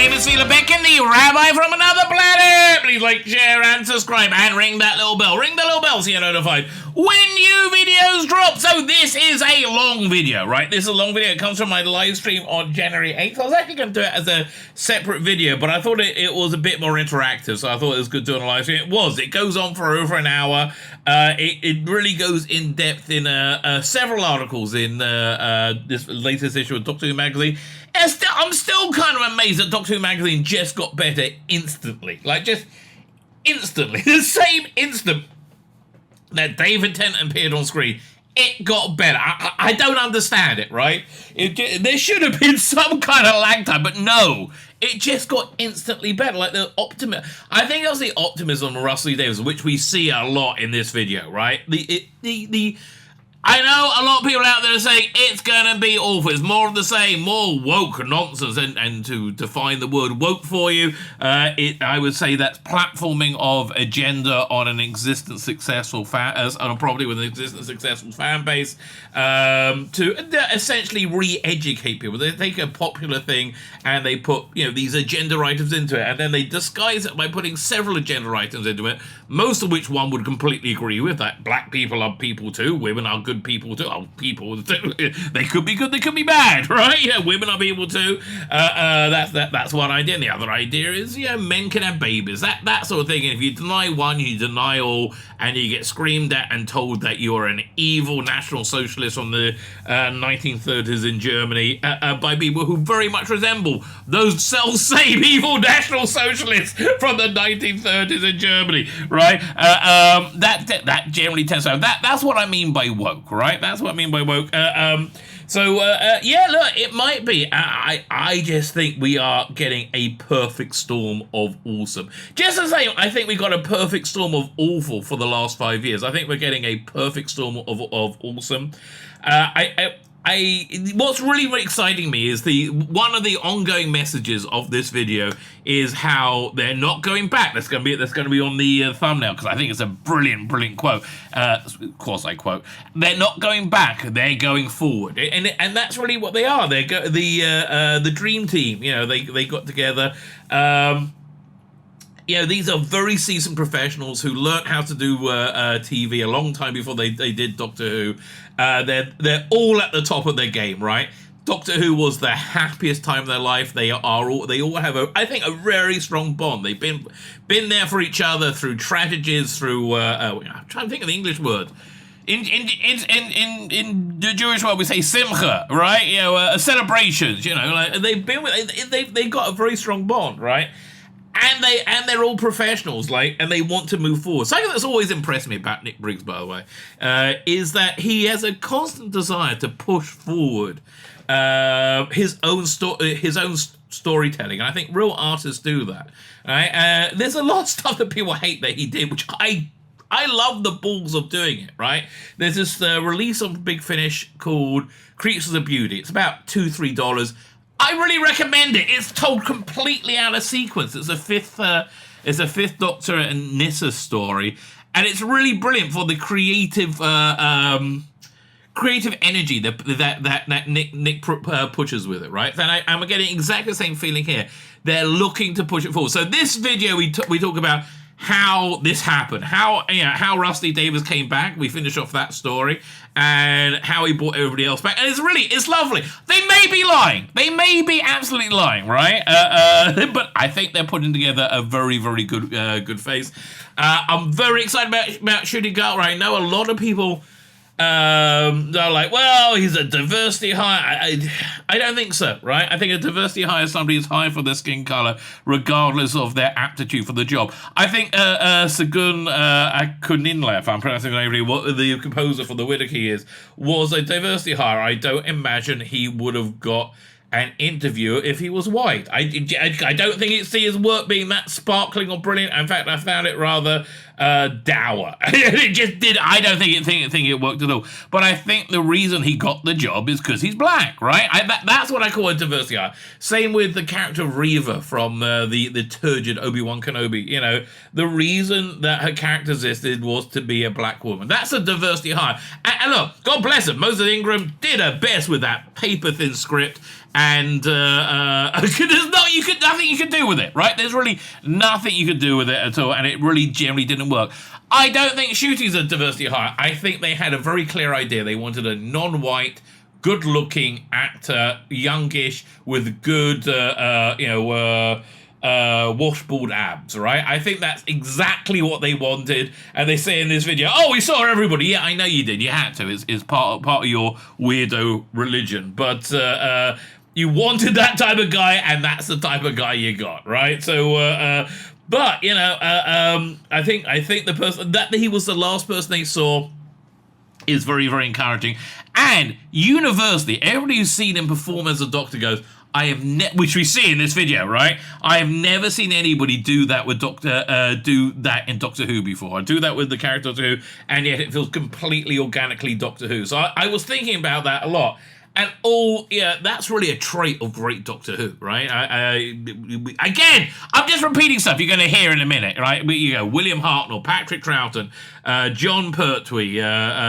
name is Tzvi Lebetkin, the Rabbi from another planet. Please like, share, and subscribe, and ring that little bell. Ring the little bell so you're notified when new videos drop. So this is a long video, right? This is a long video. It comes from my live stream on January 8th. I was actually going to do it as a separate video, but I thought it was a bit more interactive, so I thought it was good doing a live stream. It was. It goes on for over an hour. It really goes in depth in several articles in this latest issue of Doctor Who magazine. I'm still kind of amazed that Doctor Who magazine just got better instantly. Like, just instantly. The same instant that David Tennant appeared on screen, it got better. I don't understand it, right? There should have been some kind of lag time, but no. It just got instantly better. Like the optimism. I think it was the optimism of Russell Davies, which we see a lot in this video, right? I know a lot of people out there are saying it's going to be awful. It's more of the same, more woke nonsense. And to define the word woke for you, I would say that's platforming of agenda on an existent successful on a property with an existent successful fan base to essentially re-educate people. They take a popular thing and they put these agenda items into it, and then they disguise it by putting several agenda items into it, most of which one would completely agree with. That black people are people too, women are good people too. Oh, people too. They could be good, they could be bad, right? Yeah, women are people too. That's one idea. And the other idea is, men can have babies. That sort of thing. And if you deny one, you deny all, and you get screamed at and told that you're an evil national socialist from the 1930s in Germany by people who very much resemble those self-same evil national socialists from the 1930s in Germany, right? That generally tends to happen. That's what I mean by woke, right? That's what I mean by woke. Look, it might be. I just think we are getting a perfect storm of awesome. Just the same, I think we got a perfect storm of awful for the last 5 years. I think we're getting a perfect storm of awesome. What's really, really exciting me is one of the ongoing messages of this video is how they're not going back. That's going to be on the thumbnail, because I think it's a brilliant quote. Of course, I quote. They're not going back. They're going forward, and that's really what they are. They the dream team. They got together. These are very seasoned professionals who learnt how to do TV a long time before they did Doctor Who. They're all at the top of their game, right? Doctor Who was the happiest time of their life. They all have I think a very strong bond. They've been there for each other through tragedies, through I'm trying to think of the English word. In the Jewish world, we say simcha, right? Celebrations. They've got a very strong bond, right? And they're all professionals, and they want to move forward. Something that's always impressed me about Nick Briggs, by the way, is that he has a constant desire to push forward his own storytelling, and I think real artists do that. Right? There's a lot of stuff that people hate that he did, which I love the balls of doing it. Right? There's this release of Big Finish called Creatures of Beauty. It's about $2-3. I really recommend it. It's told completely out of sequence. It's a fifth Doctor and Nyssa story, and it's really brilliant for the creative energy that Nick pushes with it, right? And I'm getting exactly the same feeling here. They're looking to push it forward. So this video we talk about how this happened, how Rusty Davies came back. We finish off that story, and how he brought everybody else back. And it's lovely. They may be lying. They may be absolutely lying, right? But I think they're putting together a very, very good face. I'm very excited about Shooting Guard. I know a lot of people they're like, well, he's a diversity hire. I don't think so, right? I think a diversity hire is somebody who's hired for their skin color, regardless of their aptitude for the job. I think Segun Akuninle, if I'm pronouncing it correctly, what the composer for The Whittaker was a diversity hire. I don't imagine he would have got an interviewer if he was white. I don't think it's his work being that sparkling or brilliant. In fact, I found it rather dour. It just did. I don't think it worked at all. But I think the reason he got the job is because he's black, right? That's what I call a diversity hire. Same with the character of Reva from the turgid Obi-Wan Kenobi. You know, the reason that her character existed was to be a black woman. That's a diversity hire. And look, God bless him, Moses Ingram did her best with that paper-thin script. And there's nothing you could do with it, right? There's really nothing you could do with it at all, and it really generally didn't work. I don't think shooting's a diversity hire. I think they had a very clear idea. They wanted a non-white, good-looking actor, youngish, with good, washboard abs, right? I think that's exactly what they wanted. And they say in this video, "Oh, we saw everybody." Yeah, I know you did. You had to. It's part of your weirdo religion, but. You wanted that type of guy, and that's the type of guy you got, right? So, but you know, I think the person that he was the last person they saw is very, very encouraging. And universally, everybody who's seen him perform as a Doctor goes, "I have which we see in this video, right? I have never seen anybody do that with do that in Doctor Who before. I do that with the character Doctor Who, and yet it feels completely organically Doctor Who." So I was thinking about that a lot. And that's really a trait of great Doctor Who, right? Again, I'm just repeating stuff you're going to hear in a minute, right? You go, William Hartnell, Patrick Troughton, John Pertwee,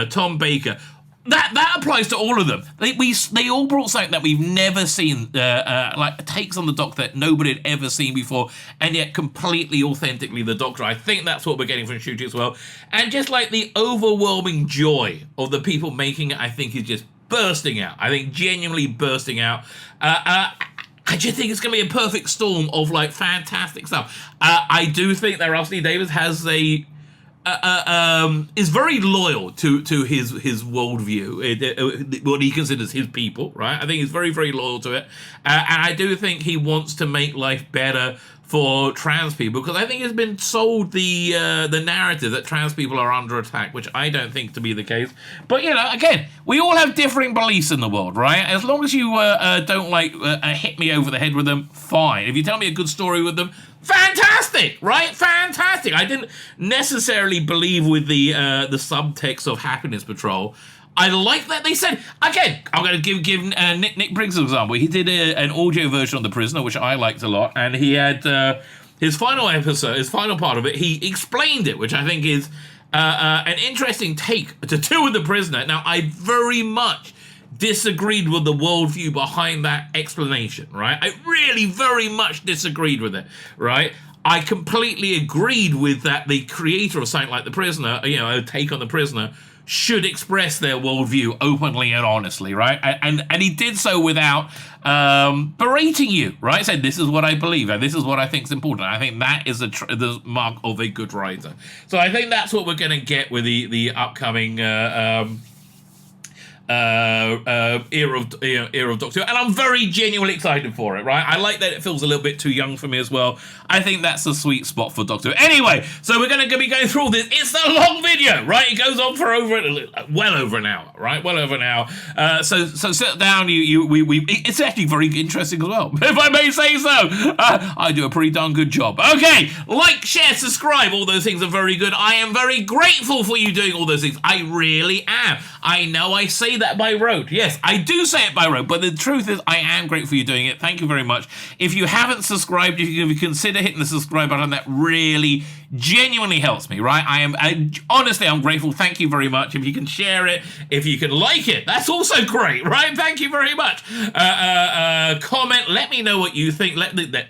Tom Baker. That applies to all of them. They all brought something that we've never seen, like takes on the Doctor that nobody had ever seen before, and yet completely authentically the Doctor. I think that's what we're getting from shooting as well. And just like the overwhelming joy of the people making it, I think is just bursting out. I think genuinely bursting out. I just think it's going to be a perfect storm of like fantastic stuff. I do think that Rusty Davies has is very loyal to his worldview, what he considers his people, right? I think he's very, very loyal to it, and I do think he wants to make life better for trans people, because I think it's been sold the narrative that trans people are under attack, which I don't think to be the case. But you know, again, we all have differing beliefs in the world, right? As long as you don't hit me over the head with them, fine. If you tell me a good story with them, fantastic, right? Fantastic. I didn't necessarily believe with the subtext of Happiness Patrol. I like that they said, again, I'm going to give Nick Briggs an example. He did an audio version of The Prisoner, which I liked a lot, and he had his final episode, his final part of it, he explained it, which I think is an interesting take to do with The Prisoner. Now, I very much disagreed with the worldview behind that explanation, right? I really very much disagreed with it, right? I completely agreed with that the creator of something like The Prisoner, a take on The Prisoner, should express their worldview openly and honestly, right? And he did so without berating you, right? Said, this is what I believe, and this is what I think is important. I think that is the mark of a good writer. So I think that's what we're going to get with the upcoming era of Doctor Who, and I'm very genuinely excited for it, right? I like that it feels a little bit too young for me as well. I think that's the sweet spot for Doctor Who. Anyway, so we're going to be going through all this. It's a long video, right? It goes on for well over an hour, right? Well over an hour. So sit down. It's actually very interesting as well, if I may say so. I do a pretty darn good job. Okay, like, share, subscribe. All those things are very good. I am very grateful for you doing all those things. I really am. I know I say that by rote. Yes, I do say it by rote, but the truth is I am grateful for you doing it. Thank you very much. If you haven't subscribed, if you consider hitting the subscribe button, that really genuinely helps me, right? Honestly, I'm grateful. Thank you very much. If you can share it, if you can like it, that's also great, right? Thank you very much. Comment, let me know what you think.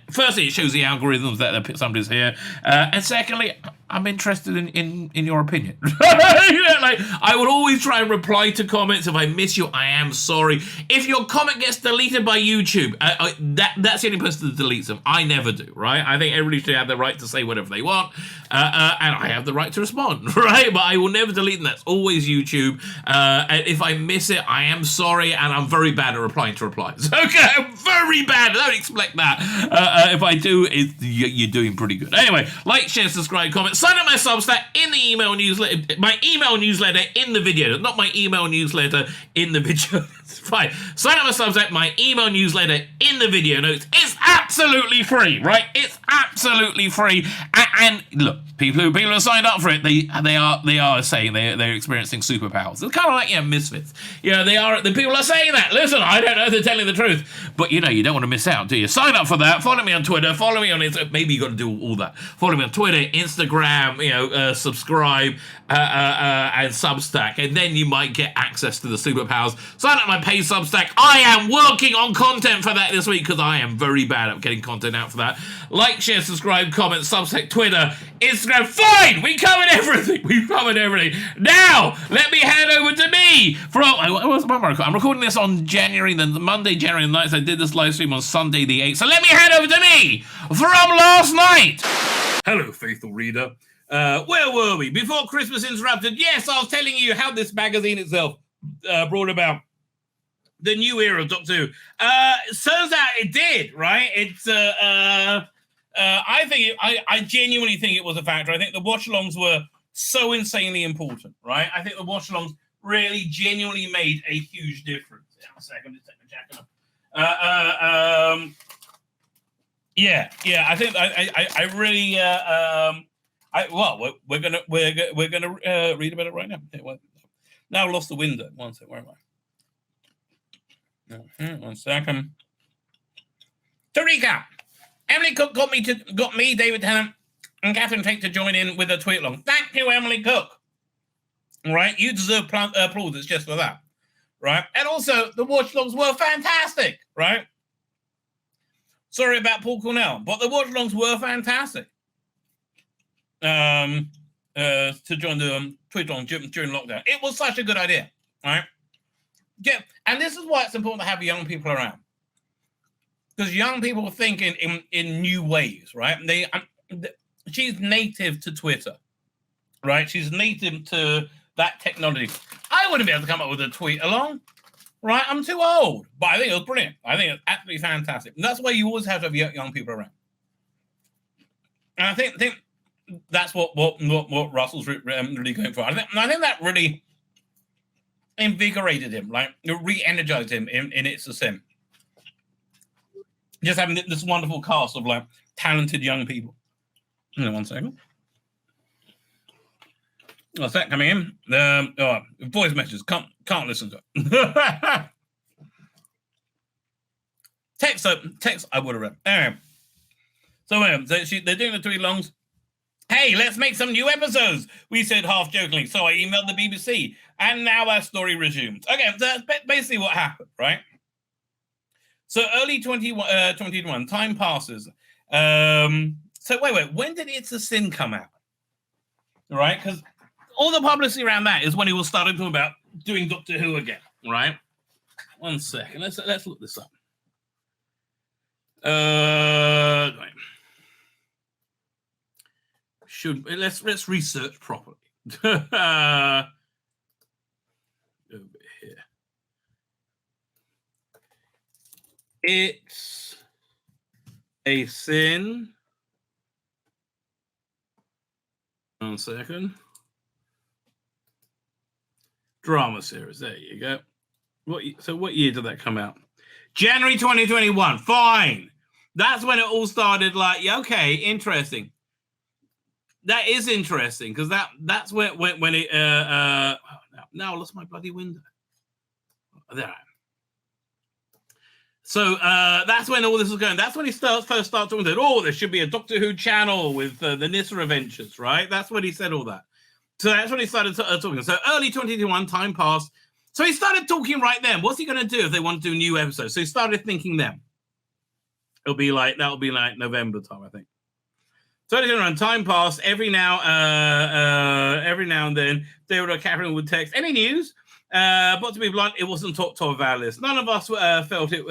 Firstly, it shows the algorithms that somebody's here, and secondly, I'm interested in your opinion. I would always try and reply to comments. If I miss you, I am sorry. If your comment gets deleted by YouTube, that's the only person that deletes them. I never do, right? I think everybody should have the right to say whatever they want, and I have the right to respond, right? But I will never delete them. That's always YouTube. And if I miss it, I am sorry, and I'm very bad at replying to replies. Okay, I'm very bad. Don't expect that. If I do, you're doing pretty good. Anyway, like, share, subscribe, comment. Sign up my Substack in the email newsletter, my email newsletter in the video, not my email newsletter in the video. It's fine. Sign up my Substack, my email newsletter in the video notes. It's absolutely free, right? It's absolutely free. And look, people who signed up for it, they are saying they're experiencing superpowers. It's kind of like misfits. The people are saying that. Listen, I don't know if they're telling the truth, but you don't want to miss out, do you? Sign up for that. Follow me on Twitter. Follow me on Instagram. Maybe you got to do all that. Follow me on Twitter, Instagram. Subscribe and Substack, and then you might get access to the superpowers. Sign up my paid Substack. I am working on content for that this week because I am very bad at getting content out for that. Like, share, subscribe, comment, Substack, Twitter, Instagram. Fine, we covered everything. Now, let me hand over to me I'm recording this on Monday, January the 9th. I did this live stream on Sunday the 8th. So let me hand over to me from last night. Hello, faithful reader. Where were we? Before Christmas interrupted, yes, I was telling you how this magazine itself brought about the new era of Doctor Who. Turns out it did, right? It's I genuinely think it was a factor. I think the watch-alongs were so insanely important, right? I think the watch-alongs really genuinely made a huge difference. Hang on a second, just take my jacket off. I think I really we're gonna read about it right now. Now I lost the window. One second, where am I? 1 second. To recap, Emily Cook got me, David Tennant, and Catherine Tate to join in with a tweet along. Thank you, Emily Cook. Right, you deserve applause just for that, right? And also, the watch-alongs were fantastic, right? Sorry about Paul Cornell, but the watch-alongs were fantastic. To join the tweet along during lockdown, it was such a good idea, right? Yeah, and this is why it's important to have young people around, because young people think in new ways, right? She's native to Twitter, right? She's native to that technology. I wouldn't be able to come up with a tweet along, right? I'm too old, but I think it was brilliant. I think it's absolutely fantastic. And that's why you always have to have young people around. And I think that's what Russell's really going for. I think that really invigorated him, like re-energized him in It's a Sin. Just having this wonderful cast of like talented young people. Hang on 1 second. What's that coming in? Voice messages. Can't listen to it. Text. I would have read. Anyway. So they're doing the tweet longs. Hey, let's make some new episodes, we said half jokingly. So I emailed the BBC, and now our story resumes. Okay, so that's basically what happened, right? So early 2021, time passes. So wait, when did It's a Sin come out? Right, because all the publicity around that is when he was starting to about doing Doctor Who again, right? 1 second, let's look this up. Right. Let's research properly. Over here. It's a Sin. 1 second. Drama series. There you go. What year did that come out? January 2021. Fine. That's when it all started. Like, yeah, okay, interesting. That is interesting because that's when it. Now I lost my bloody window. There I am. So that's when all this was going. That's when he first started talking about, oh, there should be a Doctor Who channel with the Nissa Adventures, right? That's when he said all that. So that's when he started talking. So early 2021, time passed. So he started talking right then. What's he going to do if they want to do new episodes? So he started thinking then. That'll be like November time, I think. So time passed. Every now and then, David or Catherine would text, any news? But to be blunt, it wasn't top of our list. None of us felt it.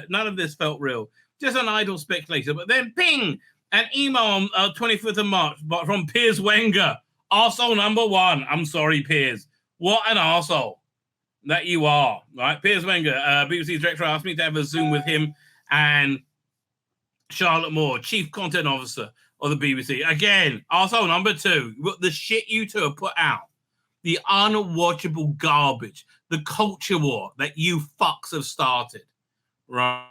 None of this felt real. Just an idle speculation. But then, ping, an email on 25th of March from Piers Wenger. Arsehole number one. I'm sorry, Piers. What an arsehole that you are, right? Piers Wenger, BBC director, asked me to have a Zoom with him and Charlotte Moore, Chief Content Officer of the BBC. Again, arsehole number two. The shit you two have put out. The unwatchable garbage. The culture war that you fucks have started. Right?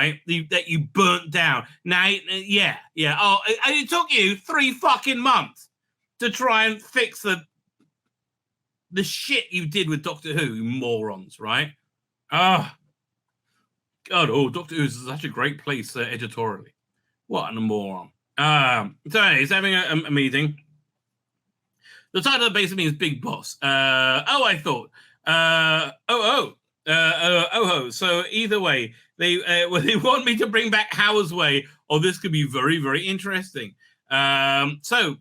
right? That you burnt down. Now, yeah. Oh, it took you 3 fucking months to try and fix the shit you did with Doctor Who, you morons, right? Oh, God. Oh, Doctor Who is such a great place editorially. What a moron. So he's having a meeting. The title basically means big boss. I thought. So either way, they want me to bring back Howard's Way, or this could be very, very interesting. So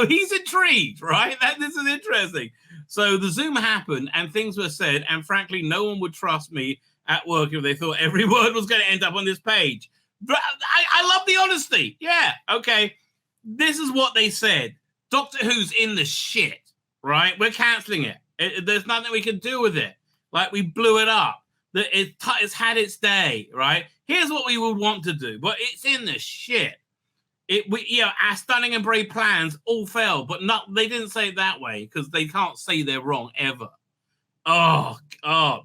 he's intrigued, right? This is interesting. So the Zoom happened, and things were said, and frankly, no one would trust me at work if they thought every word was going to end up on this page. But I love the honesty. Yeah, okay. This is what they said. Doctor Who's in the shit, right? We're cancelling it. There's nothing we can do with it. Like, we blew it up. It's had its day, right? Here's what we would want to do, but it's in the shit. Our stunning and brave plans all failed, but they didn't say it that way because they can't say they're wrong ever. Oh, God.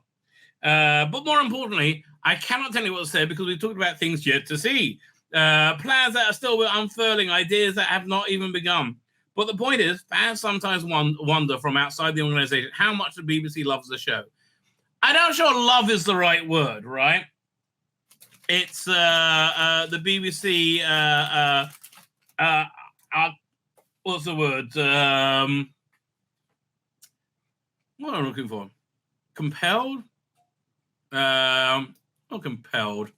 But more importantly, I cannot tell you what's said because we talked about things yet to see. Plans that are still unfurling, ideas that have not even begun. But the point is, fans sometimes wonder from outside the organization how much the BBC loves the show. I'm not sure love is the right word, right? It's the BBC. What's the word? What am I looking for? Compelled? Not compelled.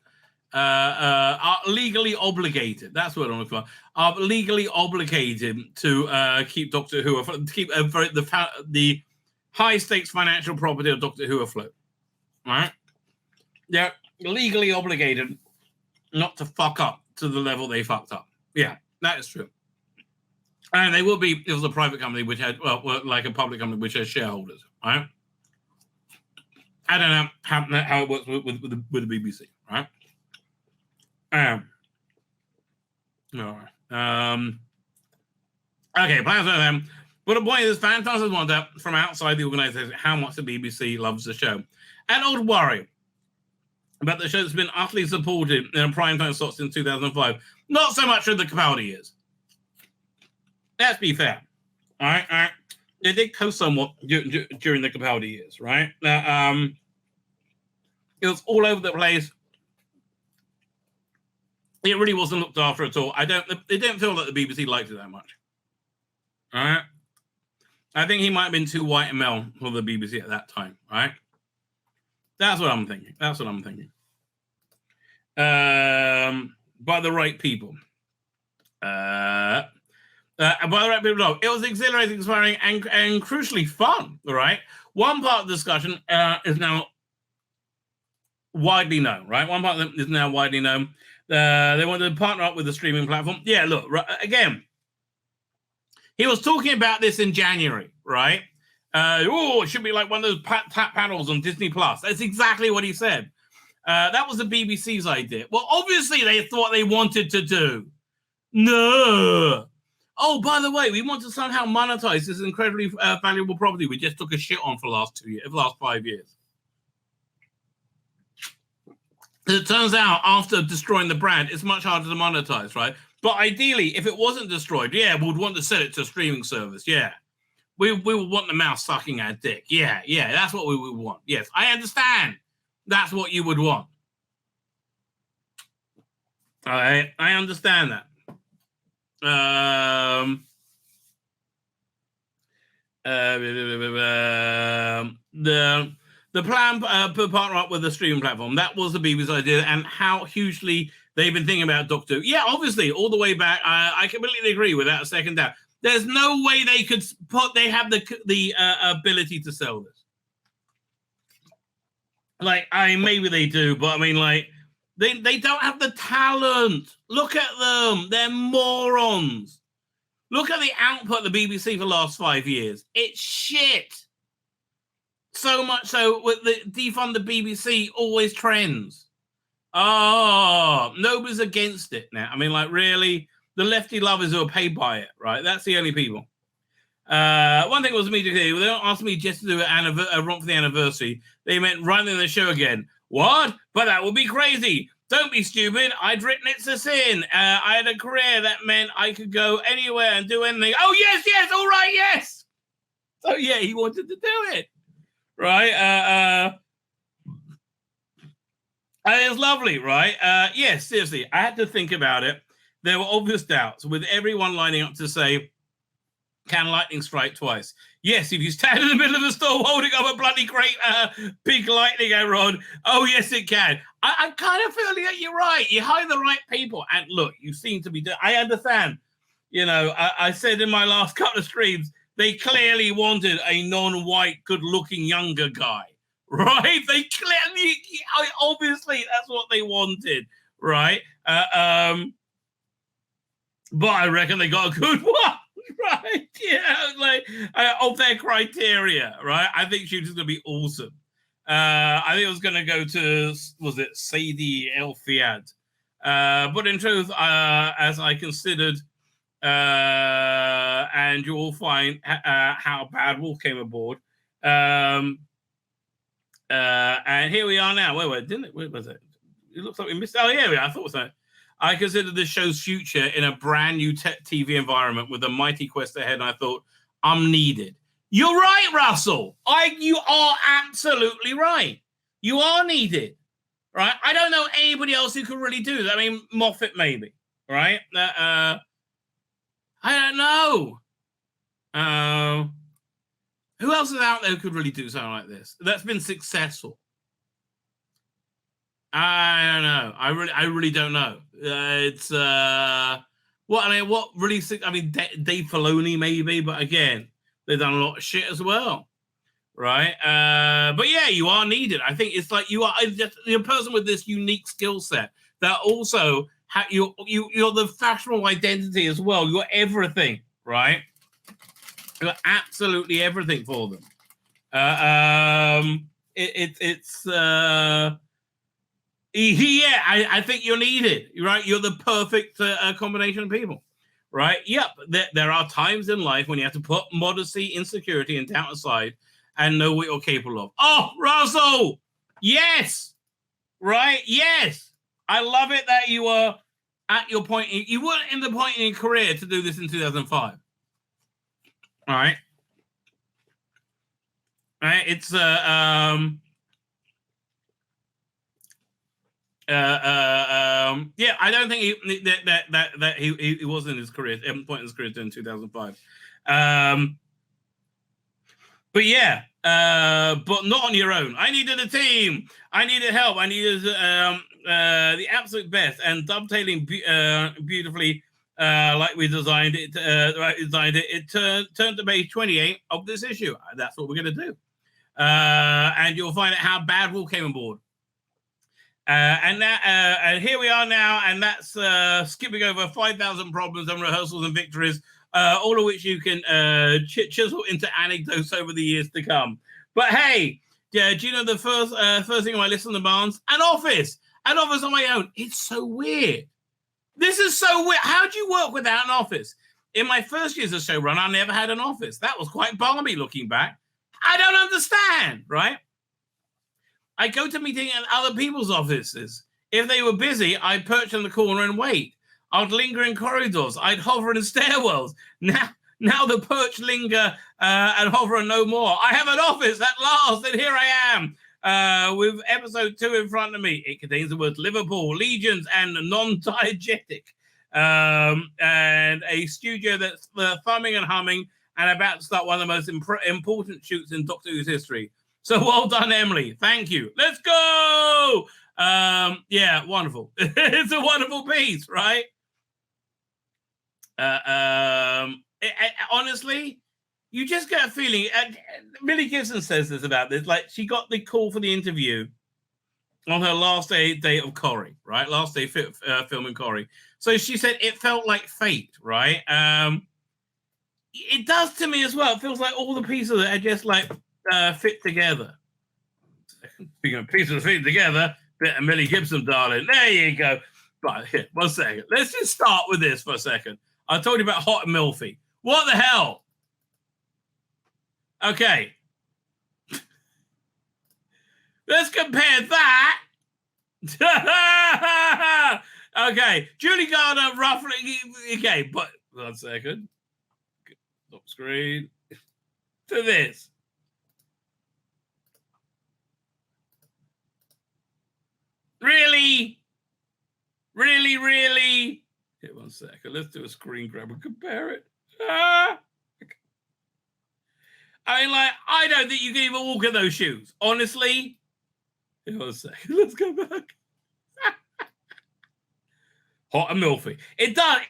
Are legally obligated. That's what I'm looking for. Are legally obligated to keep Doctor Who afloat, to keep the high stakes financial property of Doctor Who afloat. Right? They're legally obligated not to fuck up to the level they fucked up. Yeah, that is true. And they will be if it was a private company which had like a public company which has shareholders. Right? I don't know how it works with the BBC. Right? Okay, plans for them. But the point is, fans wonder from outside the organisation how much the BBC loves the show. And old worry about the show that's been utterly supported in a primetime slot since 2005. Not so much through the Capaldi years. Let's be fair. All right. They did coast somewhat during the Capaldi years, right? It was all over the place. It really wasn't looked after at all. It didn't feel like the BBC liked it that much. All right. I think he might have been too white and male for the BBC at that time. All right. That's what I'm thinking. By the right people. By the right people, no. It was exhilarating, inspiring, and crucially fun. All right. One part of the discussion is now widely known. Right. One part of them is now widely known. They wanted to partner up with the streaming platform. Yeah, look, again, he was talking about this in January, right? It should be like one of those tap panels on Disney Plus. That's exactly what he said. That was the BBC's idea. Well, obviously, they thought they wanted to do. No. Oh, by the way, we want to somehow monetize this incredibly valuable property we just took a shit on for the last 5 years. It turns out, after destroying the brand, it's much harder to monetize, right? But ideally, if it wasn't destroyed, yeah, we would want to sell it to a streaming service, yeah. We would want the mouse sucking our dick. Yeah, that's what we would want. Yes, I understand. That's what you would want. All right, I understand that. The plan to partner up with the streaming platform, that was the BBC's idea, and how hugely they've been thinking about Doctor Who. Yeah, obviously, all the way back, I completely agree without a second doubt. There's no way they could they have the ability to sell this. Like, maybe they do, but I mean, like, they don't have the talent. Look at them. They're morons. Look at the output of the BBC for the last 5 years. It's shit. So much so, with the defund the BBC always trends. Oh, nobody's against it now. I mean, like, really? The lefty lovers who are paid by it, right? That's the only people. One thing was immediately, they don't ask me just to do a romp for the anniversary. They meant running the show again. What? But that would be crazy. Don't be stupid. I'd written It's a Sin. I had a career that meant I could go anywhere and do anything. Oh, yes, all right, yes. So, yeah, he wanted to do it. Right? And it's lovely, right? Yes, seriously, I had to think about it. There were obvious doubts with everyone lining up to say, can lightning strike twice? Yes, if you stand in the middle of the storm holding up a bloody great big lightning rod, oh, yes, it can. I kind of feel that you're right. You hire the right people. And look, you seem to be doing, I understand. You know, I said in my last couple of streams, they clearly wanted a non-white, good-looking younger guy, right? They clearly, obviously, that's what they wanted, right? But I reckon they got a good one. Right, yeah, like of their criteria, right? I think she was going to be awesome. I think it was going to go to, was it Sadie El Fiad? But in truth, as I considered, and you will find how Bad Wolf came aboard. And here we are now. Where was it? It looks like we missed. Oh, yeah, I thought so. I considered this show's future in a brand new TV environment with a mighty quest ahead, and I thought, I'm needed. You're right, Russell. You are absolutely right. You are needed, right? I don't know anybody else who could really do that. I mean, Moffat maybe, right? I don't know. Who else is out there who could really do something like this? That's been successful. I don't know. I really don't know. It's what really? I mean, Dave Filoni maybe, but again, they've done a lot of shit as well, right? But yeah, you are needed. I think it's like you're a person with this unique skill set that also you're the fashionable identity as well. You're everything, right? You're absolutely everything for them. Yeah, I think you're needed, right? You're the perfect combination of people, right? Yep, there are times in life when you have to put modesty, insecurity, and doubt aside and know what you're capable of. Oh, Russell! Yes! Right? Yes! I love it that you were at your point. You weren't in the point in your career to do this in 2005. All right? All right? It's... yeah, I don't think he was in his career at any point in his career in 2005. But yeah, but not on your own. I needed a team. I needed help. I needed the absolute best and dovetailing beautifully, like we designed it. It turned to page 28 of this issue. That's what we're going to do, and you'll find out how Bad Wolf came on board. And here we are now, and that's skipping over 5,000 problems and rehearsals and victories, all of which you can chisel into anecdotes over the years to come. But hey, do you know the first thing on my list on the Barnes? An office on my own. It's so weird. This is so weird. How do you work without an office? In my first years as showrunner, I never had an office. That was quite balmy looking back. I don't understand, right? I go to meetings in other people's offices. If they were busy, I'd perch on the corner and wait. I'd linger in corridors. I'd hover in stairwells. Now the perch, linger, and hover are no more. I have an office at last, and here I am with episode 2 in front of me. It contains the words Liverpool, Legions, and non-diegetic. And a studio that's thumbing and humming and about to start one of the most important shoots in Doctor Who's history. So well done, Emily. Thank you. Let's go. Yeah, wonderful. It's a wonderful piece, right? Honestly, you just get a feeling. Millie Gibson says this about this. Like, she got the call for the interview on her last day of Corrie, right? Last day filming Corrie. So she said it felt like fate, right? It does to me as well. It feels like all the pieces are just like fit together. Speaking of pieces fit together, bit of Millie Gibson, darling. There you go. Right, here, 1 second. Let's just start with this for a second. I told you about Hot and Milfy. What the hell? Okay. Let's compare that Okay, Julie Gardner, roughly. Okay, but 1 second. Stop screen. To this. Really? Really, really? Okay, 1 second. Let's do a screen grab and compare it. I mean, like, I don't think you can even walk in those shoes. Honestly. Okay, 1 second. Let's go back. Hot and milfy. It does.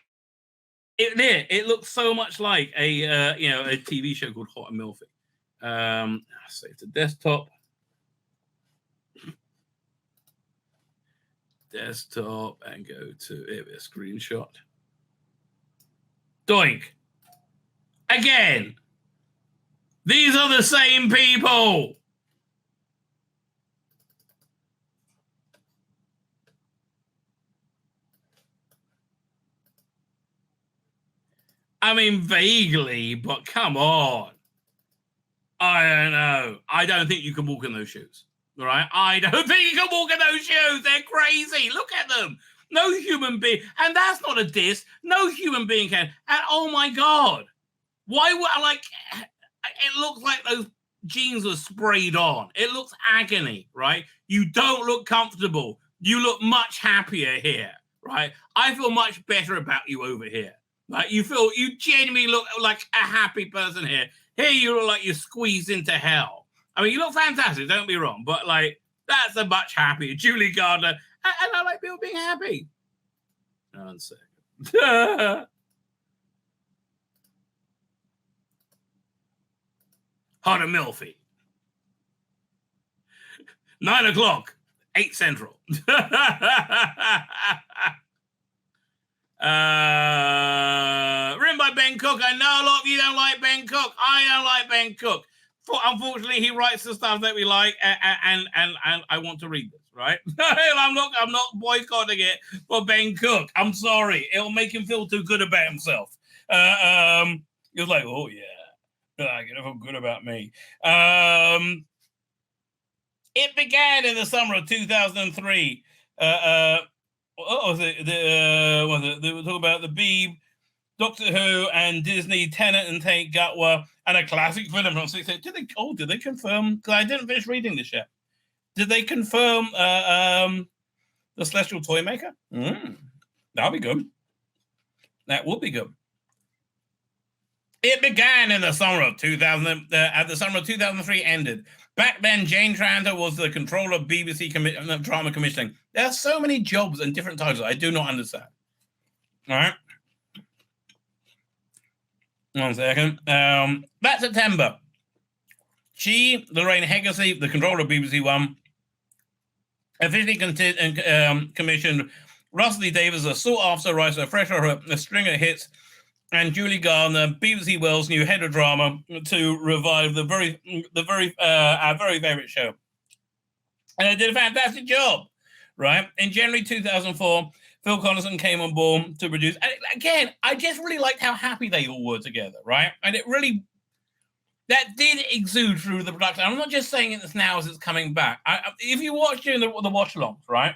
It looks so much like a a TV show called Hot and Milfy. Save to desktop. Desktop and go to a screenshot. Doink. Again. These are the same people. I mean, vaguely, but come on. I don't know. I don't think you can walk in those shoes. All right? I don't think you can walk in those shoes. They're crazy. Look at them. No human being. And that's not a diss. No human being can. And oh my God. Why would I like it looks like those jeans were sprayed on. It looks agony, right? You don't look comfortable. You look much happier here, right? I feel much better about you over here. Like you genuinely look like a happy person here. Here you look like you're squeezed into hell. I mean, you look fantastic, don't be wrong, but like that's a much happier Julie Gardner. And I like people being happy. 1 second. Hot and milfy. 9 o'clock, 8 Central. Written by Ben Cook. I know a lot of you don't like Ben Cook. I don't like Ben Cook. Unfortunately, he writes the stuff that we like, and I want to read this, right? I'm not boycotting it for Ben Cook. I'm sorry. It'll make him feel too good about himself. He was like, oh yeah, I feel good about me. It began in the summer of 2003. They were talking about the Beeb, Doctor Who, and Disney, Tennant and Tate Gutwa, and a classic film from 68. Did they confirm? Because I didn't finish reading this yet. Did they confirm the Celestial Toymaker? That'll be good. That would be good. It began in the summer of 2000. At the summer of 2003 ended. Back then, Jane Tranter was the controller of BBC drama commissioning. There are so many jobs and different titles I do not understand. All right. 1 second. That September, Lorraine Hegarty, the controller of BBC One, officially commissioned Russell D. Davies, a sought-after writer, fresh off a string of hits, and Julie Gardner, BBC Wales' new head of drama, to revive our very favorite show. And they did a fantastic job, right? In January 2004, Phil Collinson came on board to produce. And again, I just really liked how happy they all were together, right? And that did exude through the production. I'm not just saying it now as it's coming back. If you watch during the watch-alongs, right?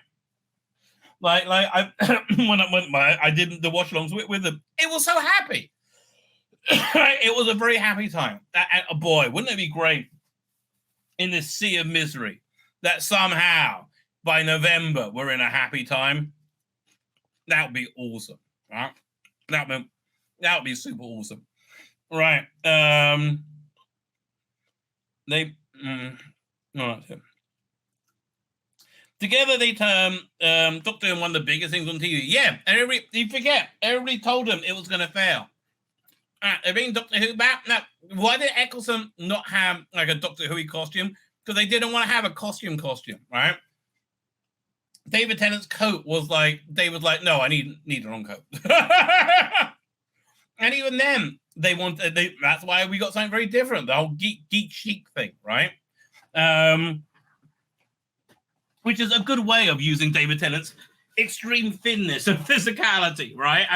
Like I when I did the watch-alongs with them, it was so happy. It was a very happy time. And boy, wouldn't it be great in this sea of misery that somehow by November we're in a happy time? That would be awesome, right? That would be super awesome, right? Together they term Doctor Who one of the biggest things on TV. Yeah, and you forget, everybody told them it was going to fail. They're bringing Doctor Who back. Now, why did Eccleston not have like a Doctor Who costume? Because they didn't want to have a costume, right? David Tennant's coat was like, no, I need their own coat. And even then, that's why we got something very different, the whole geek chic thing, right? Which is a good way of using David Tennant's extreme thinness and physicality, right?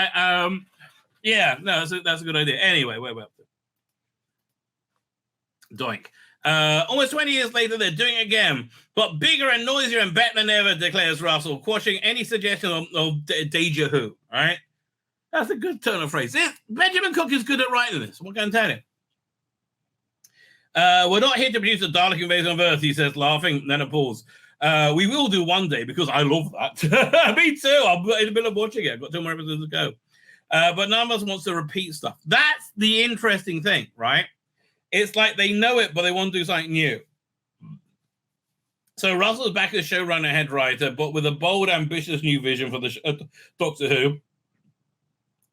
Yeah, no, that's a good idea. Anyway, where we're up to. Doink. Almost 20 years later, they're doing it again, but bigger and noisier and better than ever, declares Russell, quashing any suggestion of deja vu. All right? That's a good turn of phrase. Benjamin Cook is good at writing this. What can I tell you? We're not here to produce a Dalek invasion of Earth, he says, laughing. Then a pause. We will do one day because I love that. Me too. I'm in the middle of watching it. I've got 2 more episodes to go. But none of us wants to repeat stuff. That's the interesting thing, right? It's like they know it, but they want to do something new. So Russell's back as showrunner head writer, but with a bold, ambitious new vision for the Doctor Who.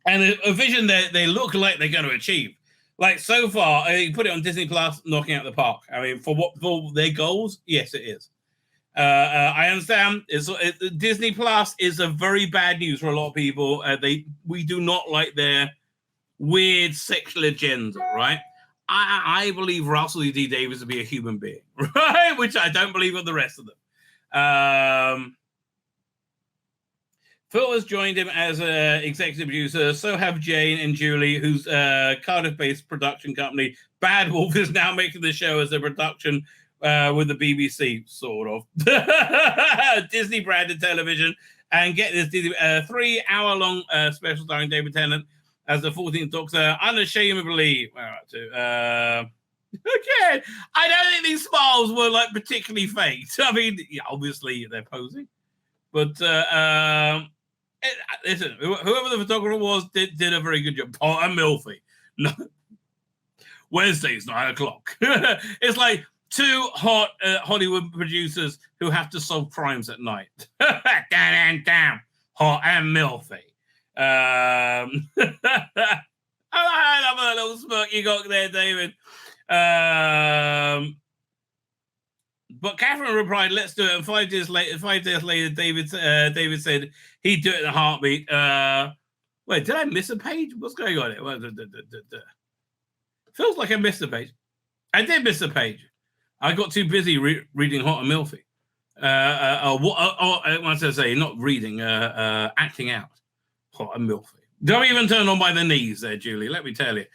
And a vision that they look like they're going to achieve. Like, so far, you put it on Disney Plus, knocking out the park. I mean, for their goals, yes, it is. I understand. Disney Plus is a very bad news for a lot of people. We do not like their weird sexual agenda, right? I believe Russell D. Davies to be a human being, right? Which I don't believe of the rest of them. Phil has joined him as an executive producer. So have Jane and Julie, whose Cardiff-based production company, Bad Wolf, is now making the show as a production with the BBC, sort of. Disney-branded television. And get this, 3-hour-long special starring David Tennant as the 14th Doctor, unashamedly. Again, I don't think these smiles were like particularly faked. I mean, yeah, obviously they're posing, but listen, whoever the photographer was did a very good job. Oh, and Milfy. No, Wednesday's 9 o'clock. It's like 2 hot Hollywood producers who have to solve crimes at night. Damn, hot and Milfy. I love that little smirk you got there, David. But Catherine replied, "Let's do it." And 5 days later, David said he'd do it in a heartbeat. Wait, did I miss a page? What's going on here? Feels like I missed a page. I did miss a page. I got too busy reading Hot and Milfy. I want to say not reading, acting out. Hot and Milfy. Don't even turn on by the knees there, Julie. Let me tell you.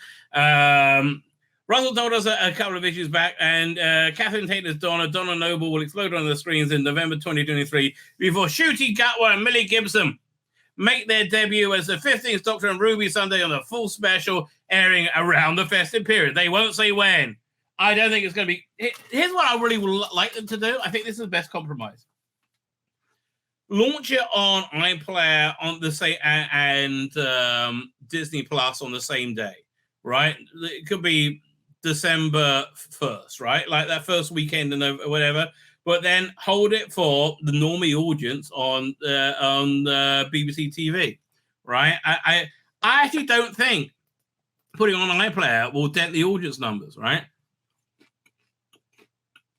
Russell told us a couple of issues back, and Catherine Taylor's Donna Noble will explode on the screens in November 2023 before Ncuti Gatwa and Millie Gibson make their debut as the 15th Doctor and Ruby Sunday on the full special airing around the festive period. They won't say when. I don't think it's going to be... Here's what I really would like them to do. I think this is the best compromise. Launch it on iPlayer on the same and Disney Plus on the same day, right? It could be December 1st, right? Like that first weekend or whatever. But then hold it for the normie audience on BBC TV, right? I actually don't think putting on iPlayer will dent the audience numbers, right?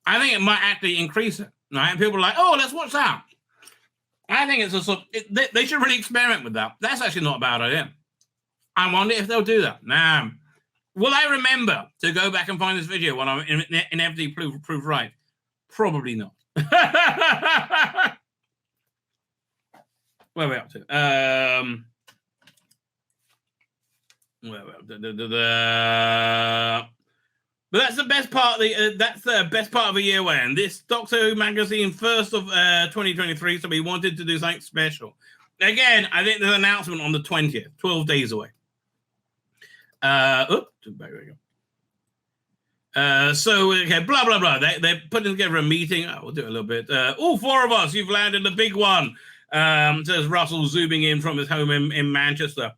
I think it might actually increase it, right? And people are like, oh, let's watch that. I think they should really experiment with that. That's actually not a bad idea. I wonder if they'll do that. Now, will I remember to go back and find this video when I'm inevitably prove right? Probably not. Where are we up to? But that's the best part. That's the best part of the year when this Doctor Who magazine, first of 2023, so we wanted to do something special. Again, I think there's an announcement on the 20th, 12 days away. Back we go. So, okay, blah, blah, blah. They're putting together a meeting. We'll do it a little bit. All 4 of us, you've landed the big one, says Russell, zooming in from his home in Manchester.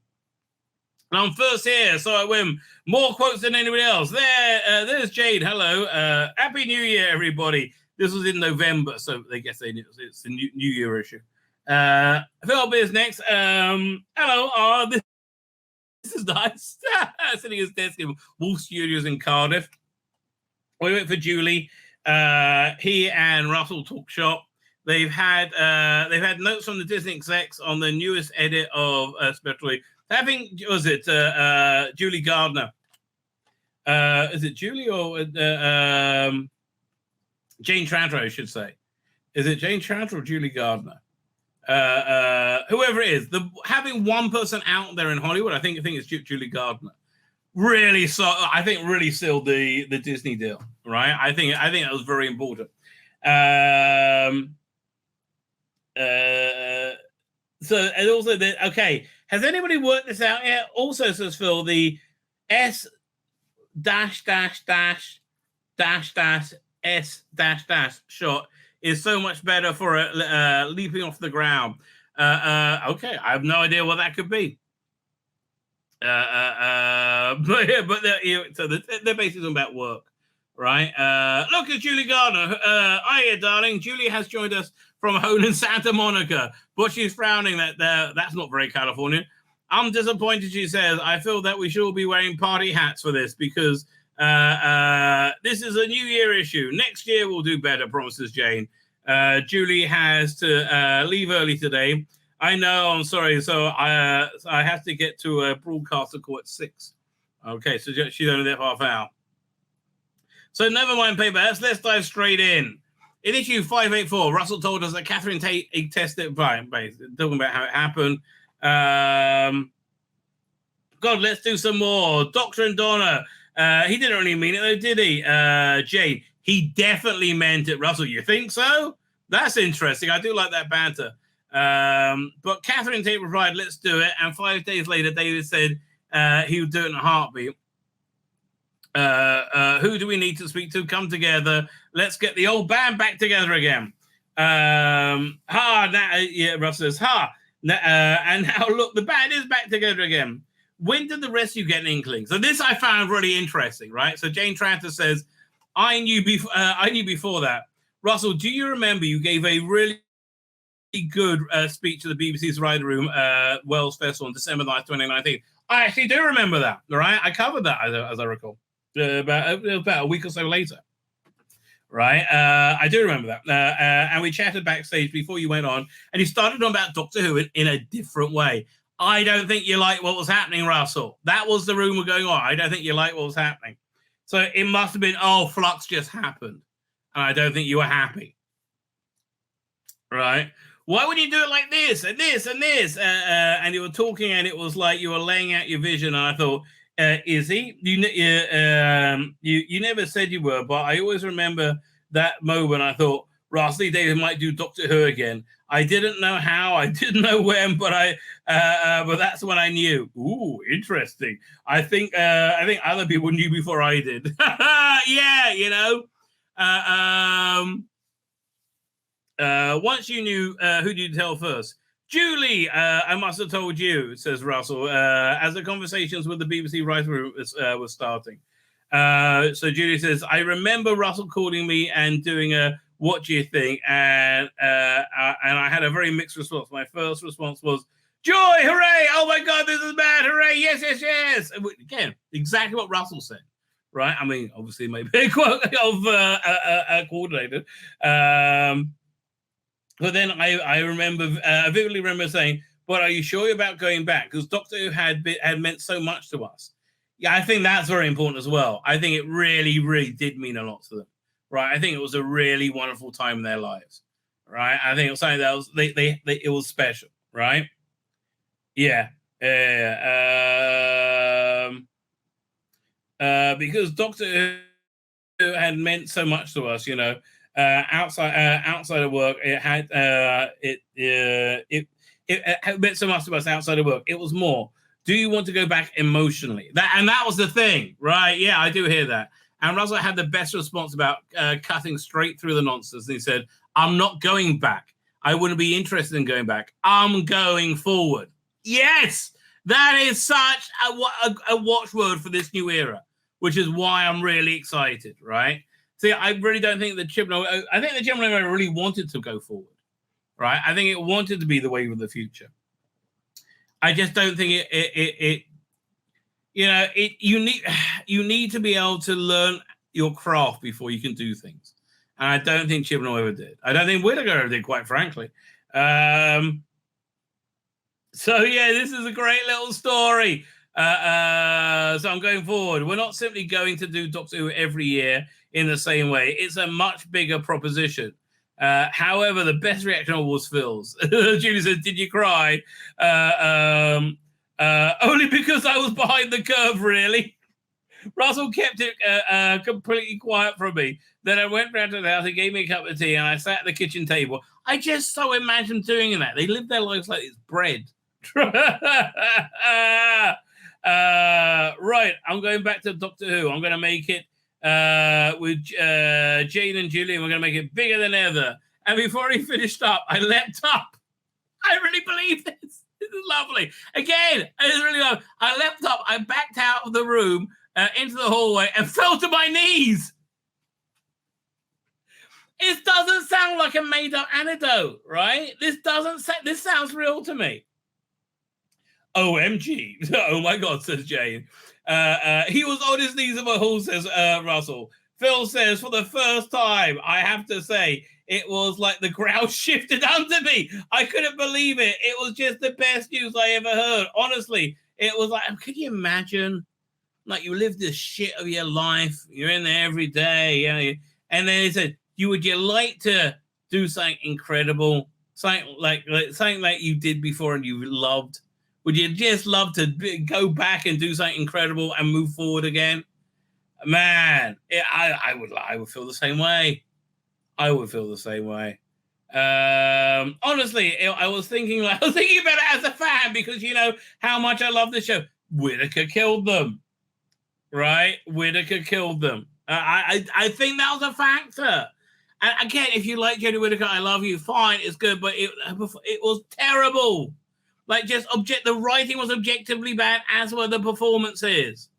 And I'm first here, so I win more quotes than anybody else. There's Jade. Hello. Happy New Year, everybody. This was in November, so I guess it's the New Year issue. Phil is next. Hello. This is nice. Sitting at his desk in Wolf Studios in Cardiff. We wait for Julie. He and Russell talk shop. They've had notes from the Disney execs on the newest edit of especially. Was it Julie Gardner? Is it Julie or Jane Tranter, I should say. Is it Jane Tranter or Julie Gardner? Whoever it is. Having one person out there in Hollywood, I think it's Julie Gardner. really, so I think really sealed the Disney deal, right? I think that was very important. So, and also okay, has anybody worked this out yet? Also, says Phil, the S dash dash dash dash dash S dash dash shot is so much better for leaping off the ground. Okay, I have no idea what that could be. But so they're basically talking about work, right? Look at Julie Gardner. Hiya, darling. Julie has joined us from home in Santa Monica, but she's frowning that that's not very Californian. I'm disappointed, she says. I feel that we should all be wearing party hats for this because this is a New Year issue. Next year we'll do better, promises Jane. Julie has to leave early today. I know, I'm sorry. So I have to get to a broadcaster call at 6. Okay, so she's only there for half an hour. So never mind paper. Let's dive straight in. In issue 584, Russell told us that Catherine Tate tested, talking about how it happened. God, let's do some more. Doctor and Donna. He didn't really mean it though, did he? Jane, he definitely meant it. Russell, you think so? That's interesting. I do like that banter. But Catherine Tate replied, let's do it. And 5 days later, David said he would do it in a heartbeat. Who do we need to speak to? Come together. Let's get the old band back together again. Russell says, and now look, the band is back together again. When did the rest of you get an inkling? So this I found really interesting, right? So Jane Tranter says, I knew before that. Russell, do you remember you gave a really good speech to the BBC's Rider Room Wales Festival on December 9th, 2019? I actually do remember that, right? I covered that, as I recall, about a week or so later, right? I do remember that. And we chatted backstage before you went on, and you started on about Doctor Who in a different way. I don't think you like what was happening, Russell. That was the rumor going on. I don't think you like what was happening. So it must have been, Flux just happened. And I don't think you were happy. Right? Why would you do it like this and this and this? And you were talking and it was like you were laying out your vision. And I thought, is he? You never said you were, but I always remember that moment. I thought, Russell David might do Doctor Who again. I didn't know how, I didn't know when, but but that's when I knew. Ooh, interesting. I think other people knew before I did. Yeah, you know. Once you knew, who did you tell first? Julie, I must have told you, says Russell, as the conversations with the BBC writer room was starting. So Julie says, I remember Russell calling me and doing a what do you think? And I had a very mixed response. My first response was, joy, hooray, oh my God, this is bad, hooray, yes, yes, yes. And again, exactly what Russell said, right? I mean, obviously maybe a quote of coordinated. But then I remember, I vividly remember saying, but are you sure about going back? Because Doctor Who had meant so much to us. Yeah, I think that's very important as well. I think it really, really did mean a lot to them. Right, I think it was a really wonderful time in their lives. Right, I think it was something that was it was special. Right, yeah, because Doctor Who had meant so much to us. You know, outside of work, it had it meant so much to us outside of work. It was more. Do you want to go back emotionally? That was the thing, right? Yeah, I do hear that. And Russell had the best response about cutting straight through the nonsense. And he said, I'm not going back. I wouldn't be interested in going back. I'm going forward. Yes, that is such a watchword for this new era, which is why I'm really excited, right? See, I really don't think the Chibnall, I think the Chibnall era really wanted to go forward, right? I think it wanted to be the wave of the future. I just don't think it you know, you need to be able to learn your craft before you can do things. And I don't think Chibnall ever did. I don't think Whittaker ever did, quite frankly. So, yeah, this is a great little story. So I'm going forward. We're not simply going to do Doctor Who every year in the same way. It's a much bigger proposition. However, the best reaction was Phil's. Julie said, did you cry? Only because I was behind the curve, really. Russell kept it completely quiet from me. Then I went round to the house. He gave me a cup of tea, and I sat at the kitchen table. I just so imagined doing that. They live their lives like it's bread. Right, I'm going back to Doctor Who. I'm going to make it with Jane and Julie, and we're going to make it bigger than ever. And before he finished up, I leapt up. I really believe this. This is lovely. Again, it's really lovely. I leapt up. I backed out of the room into the hallway and fell to my knees. It doesn't sound like a made-up anecdote, right? This sounds real to me. OMG. Oh my God, says Jane. He was on his knees of a hall, says Russell. Phil says, for the first time, I have to say, it was like the ground shifted under me. I couldn't believe it. It was just the best news I ever heard. Honestly, it was like, can you imagine? Like you live this shit of your life. You're in there every day. You know, and then he said, would you like to do something incredible? Something like you did before and you loved? Would you just love to go back and do something incredible and move forward again? Man, I would feel the same way. I would feel the same way. Honestly, I was thinking about it as a fan because you know how much I love the show. Whittaker killed them, right? Whittaker killed them. I think that was a factor. And again, if you like Jodie Whittaker, I love you. Fine, it's good, but it was terrible. Like the writing was objectively bad, as were the performances.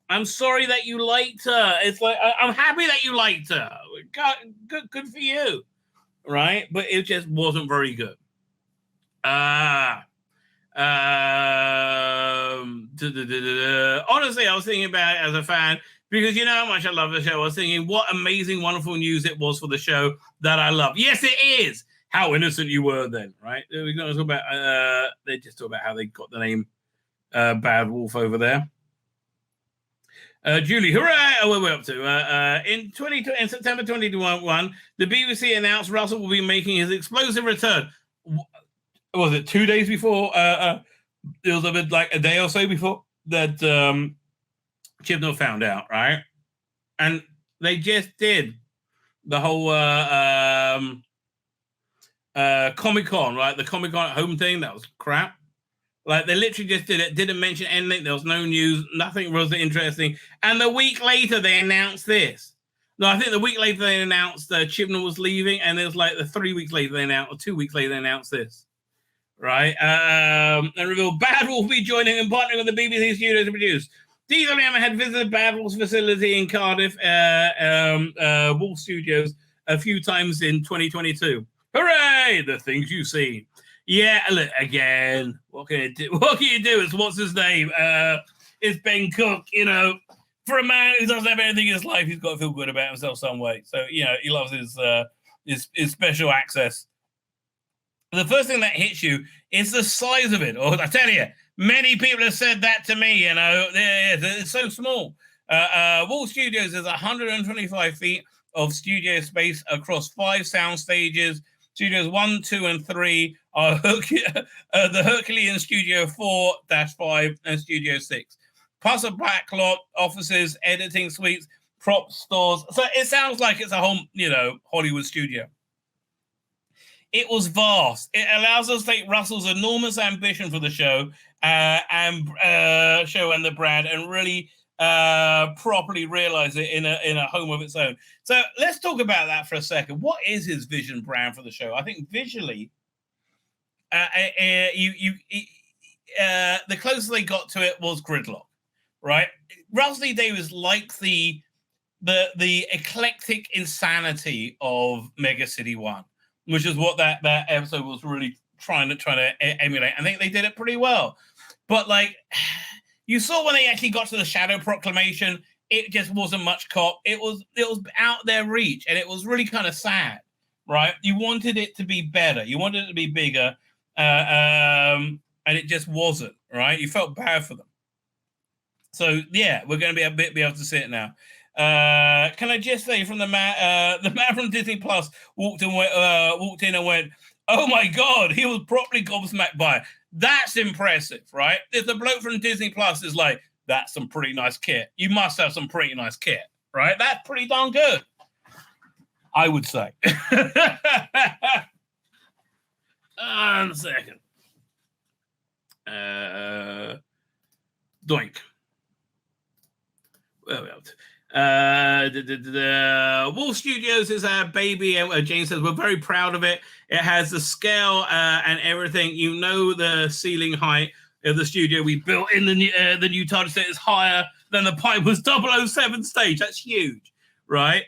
I'm sorry that you liked her. It's like I'm happy that you liked her. Good for you, right? But it just wasn't very good. Honestly, I was thinking about it as a fan because you know how much I love the show. I was thinking what amazing, wonderful news it was for the show that I love. Yes, it is. How innocent you were then, right? We're going to talk about. They just talk about how they got the name Bad Wolf over there. Julie, hooray! Oh, where are we up to? In September 2021, the BBC announced Russell will be making his explosive return. Was it 2 days before? It was a bit like a day or so before that Chibnall found out, right? And they just did the whole Comic-Con, right? The Comic-Con at home thing, that was crap. Like, they literally just did it, didn't mention anything. There was no news. Nothing was interesting. And the week later, they announced this. No, I think the week later, they announced Chibnall was leaving. And it was like the 3 weeks later, they announced, or 2 weeks later, they announced this. Right? And revealed Bad Wolf will be joining and partnering with the BBC studio to produce. DWM had visited Bad Wolf's facility in Cardiff, Wolf Studios, a few times in 2022. Hooray! The things you've seen. Yeah, look, again, what can you do? What can you do? It's what's his name? It's Ben Cook, you know. For a man who doesn't have anything in his life, he's got to feel good about himself some way. So, you know, he loves his special access. The first thing that hits you is the size of it. Oh, I tell you, many people have said that to me, you know. It's so small. Wolf Studios is 125 feet of studio space across 5 sound stages. Studios 1, 2, and 3 are the Herculean Studio 4-5 and Studio 6. Plus a backlot, offices, editing suites, prop stores. So it sounds like it's a whole, you know, Hollywood studio. It was vast. It allows us to take Russell's enormous ambition for the show and the brand and really properly realize it in a home of its own. So let's talk about that for a second. What is his vision brand for the show? I think visually, the closest they got to it was Gridlock, right? Russell T Davies likes the eclectic insanity of Mega City 1, which is what that episode was really trying to emulate. I think they did it pretty well, but like. You saw when they actually got to the Shadow Proclamation, it just wasn't much cop. It was out their reach, and it was really kind of sad, right? You wanted it to be better. You wanted it to be bigger, and it just wasn't, right? You felt bad for them. So, yeah, we're going to be able to see it now. Can I just say from the man from Disney Plus walked in and went, oh, my God, he was properly gobsmacked by it. That's impressive, right? If the bloke from Disney Plus is like, that's some pretty nice kit. You must have some pretty nice kit, right? That's pretty darn good, I would say. A second. Doink. Where are we up to? Wolf Studios is our baby, and Jane says we're very proud of it. It has the scale and everything. You know, the ceiling height of the studio we built in the new TARDIS set is higher than the Pipe was 007 stage. That's huge, right?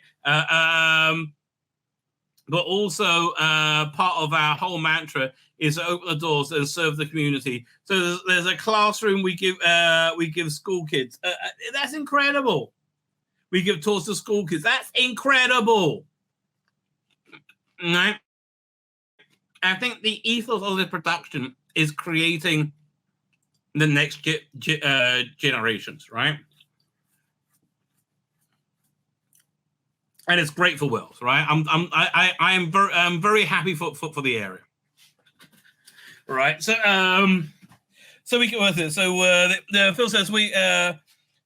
But also part of our whole mantra is to open the doors and serve the community. So there's a classroom we give school kids. That's incredible. We give tours to school kids. That's incredible. Right? I think the ethos of the production is creating the next generations, right? And it's great for Wales, right? I'm very happy for the area, right? So we can work it. So Phil says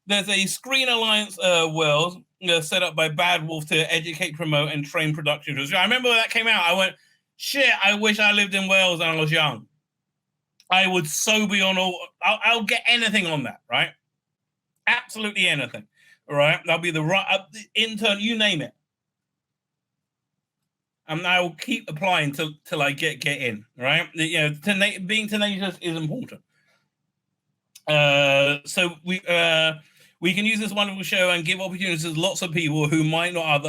there's a Screen Alliance Wales set up by Bad Wolf to educate, promote, and train production. I remember when that came out. I went, shit! I wish I lived in Wales and I was young. I would so be on all. I'll get anything on that, right? Absolutely anything. All right, that'll be the right intern, you name it. And I will keep applying till I get in. Right, being tenacious is important. So we can use this wonderful show and give opportunities to lots of people who might not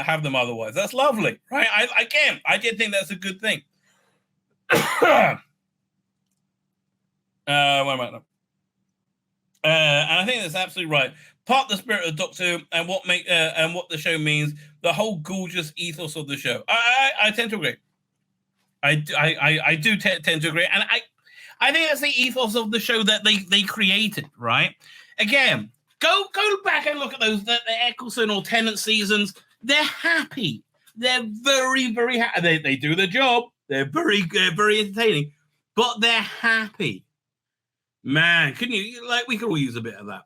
have them otherwise. That's lovely, right? I did think that's a good thing. Where am I now? And I think that's absolutely right. Part of the spirit of Doctor Who and what the show means, the whole gorgeous ethos of the show. I tend to agree. I do tend to agree, and I think that's the ethos of the show that they created. Right? Again, go back and look at those the Eccleston or Tennant seasons. They're happy. They're very, very happy. They do the job. They're very entertaining, but they're happy. Man, couldn't you? We could all use a bit of that.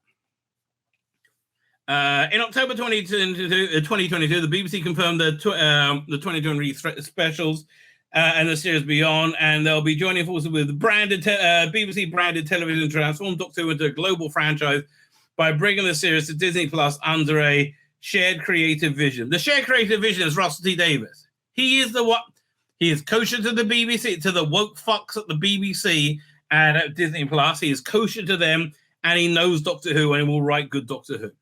In October 2022, the BBC confirmed the 2023 specials and the series beyond, and they'll be joining forces with BBC branded television to transform Doctor Who into a global franchise by bringing the series to Disney Plus under a shared creative vision. The shared creative vision is Russell T Davies. He is he is kosher to the BBC, to the woke fucks at the BBC and at Disney Plus. He is kosher to them, and he knows Doctor Who, and he will write good Doctor Who.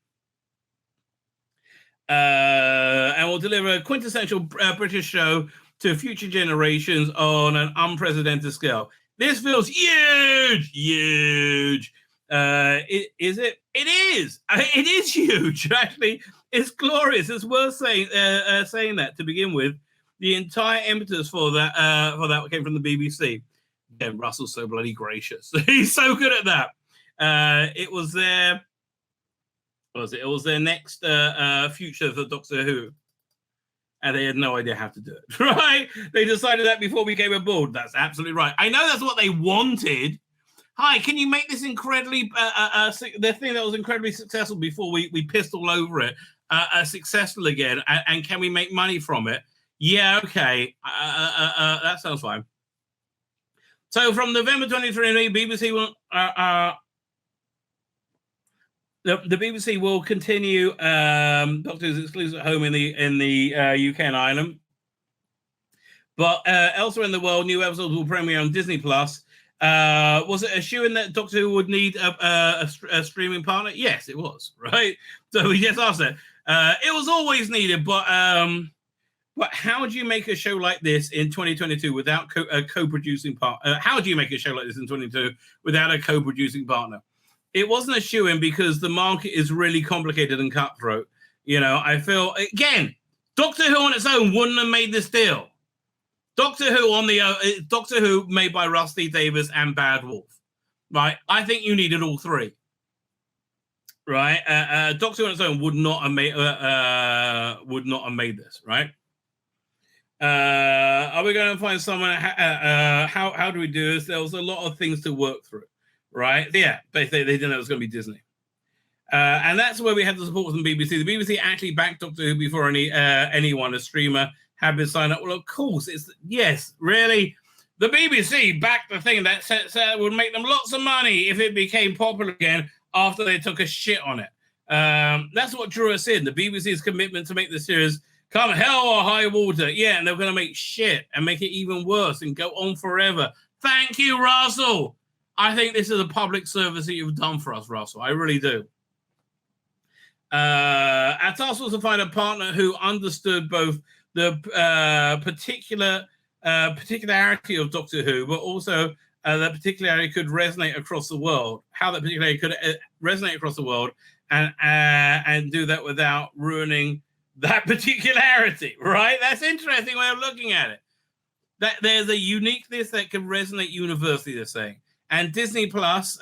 And will deliver a quintessential British show to future generations on an unprecedented scale. This feels huge. Is it? It is. It is huge. Actually, it's glorious. It's worth saying that to begin with. The entire impetus for that came from the BBC. Yeah, Russell's so bloody gracious. He's so good at that. It was their next future for Doctor Who, and they had no idea how to do it. Right? They decided that before we came aboard. That's absolutely right. I know that's what they wanted. Hi, can you make this incredibly the thing that was incredibly successful before we pissed all over it successful again, and can we make money from it? Yeah, okay. That sounds fine. So from November 23, BBC will the BBC will continue Doctor Who's exclusive home in the UK and Ireland, but elsewhere in the world, new episodes will premiere on Disney Plus. Was it assuring that Doctor Who would need a streaming partner? Yes, it was. Right. So we just asked that. It was always needed, but how do you make a show like this in 2022 without a co-producing partner? How do you make a show like this in 2022 without a co-producing partner? It wasn't a shoo-in because the market is really complicated and cutthroat. I feel, again, Doctor Who on its own wouldn't have made this deal. Doctor Who made by Rusty Davis and Bad Wolf, right? I think you needed all three, right? Doctor Who on its own would not have made this, right? Are we going to find someone? How do we do this? There was a lot of things to work through, right? Yeah, they didn't know it was going to be Disney. And that's where we had the support from the BBC. The BBC actually backed Doctor Who before anyone, a streamer, had been signed up. Well, of course, yes, really. The BBC backed the thing that would make them lots of money if it became popular again after they took a shit on it. That's what drew us in. The BBC's commitment to make the series come hell or high water. Yeah, and they're going to make shit and make it even worse and go on forever. Thank you, Russell. I think this is a public service that you've done for us, Russell. I really do. Our task was to find a partner who understood both the particularity of Doctor Who, but also that particularity could resonate across the world. How that particularity could resonate across the world, and do that without ruining that particularity. Right? That's an interesting way of looking at it. That there's a uniqueness that can resonate universally. They're saying, and Disney Plus,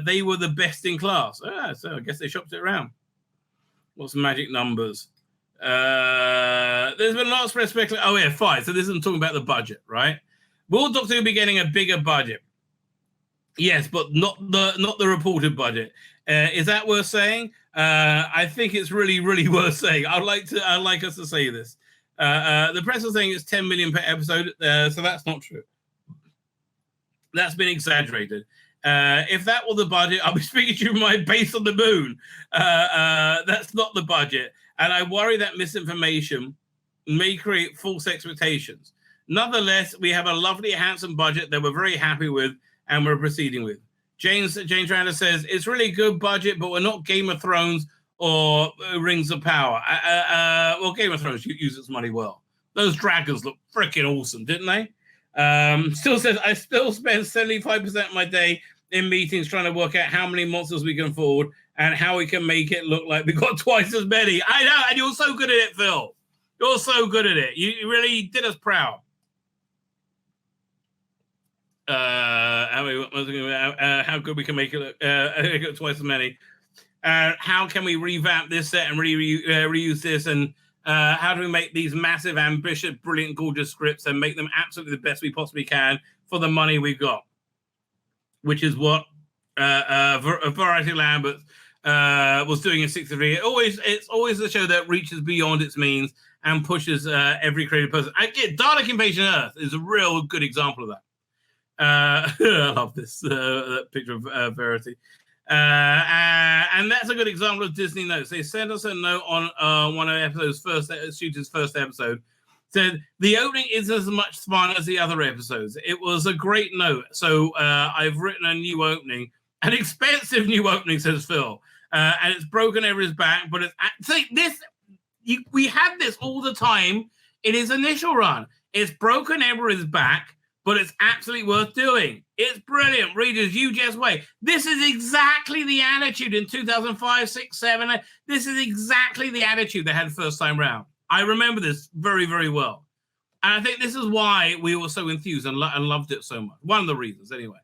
they were the best in class. So I guess they shopped it around. What's magic numbers? There's been lots of speculation. Oh yeah, 5. So this isn't talking about the budget, right? Will Doctor Who be getting a bigger budget? Yes, but not the reported budget. Is that worth saying? I think it's really, really worth saying. I'd like us to say this. The press is saying it's 10 million per episode, so that's not true. That's been exaggerated. If that were the budget, I'll be speaking to you from my base on the moon. That's not the budget. And I worry that misinformation may create false expectations. Nonetheless, we have a lovely, handsome budget that we're very happy with and we're proceeding with. James Randa says, it's really good budget, but we're not Game of Thrones or Rings of Power. Well, Game of Thrones uses its money well. Those dragons look freaking awesome, didn't they? Still says, I still spend 75% of my day in meetings trying to work out how many monsters we can afford and how we can make it look like we got twice as many. I know, and you're so good at it, Phil. You're so good at it. You really did us proud. How good we can make it look twice as many. How can we revamp this set and reuse this? And how do we make these massive, ambitious, brilliant, gorgeous scripts and make them absolutely the best we possibly can for the money we've got? Which is what Variety Lambert was doing in 63. It's always a show that reaches beyond its means and pushes every creative person. Dalek Invasion Earth is a real good example of that. I love this that picture of Verity. And that's a good example of Disney notes. They sent us a note on one of episode's shooter's first episode. Said the opening isn't as much fun as the other episodes. It was a great note. So I've written a new opening, an expensive new opening, says Phil, and it's broken over his back. But we had this all the time in his initial run. It's broken over his back, but it's absolutely worth doing. It's brilliant. Readers, you just wait. This is exactly the attitude in 2005, 6, 7. This is exactly the attitude they had first time round. I remember this very, very well. And I think this is why we were so enthused and loved it so much. One of the reasons, anyway.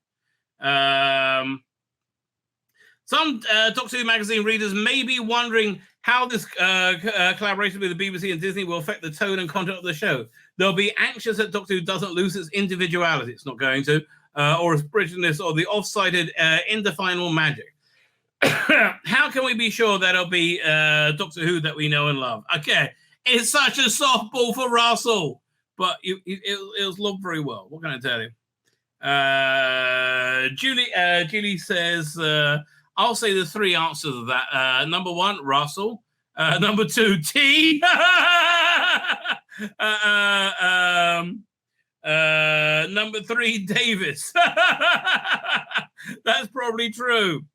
Some Doctor Who magazine readers may be wondering how this collaboration with the BBC and Disney will affect the tone and content of the show. They'll be anxious that Doctor Who doesn't lose its individuality. It's not going to. Or its brilliantness or the off-sided, indefinable magic. How can we be sure that it'll be Doctor Who that we know and love? Okay. It's such a softball for Russell, but it was loved very well. What can I tell you? Julie says, I'll say the 3 answers of that. Number 1, Russell. Number 2, T. Number 3, Davis. That's probably true.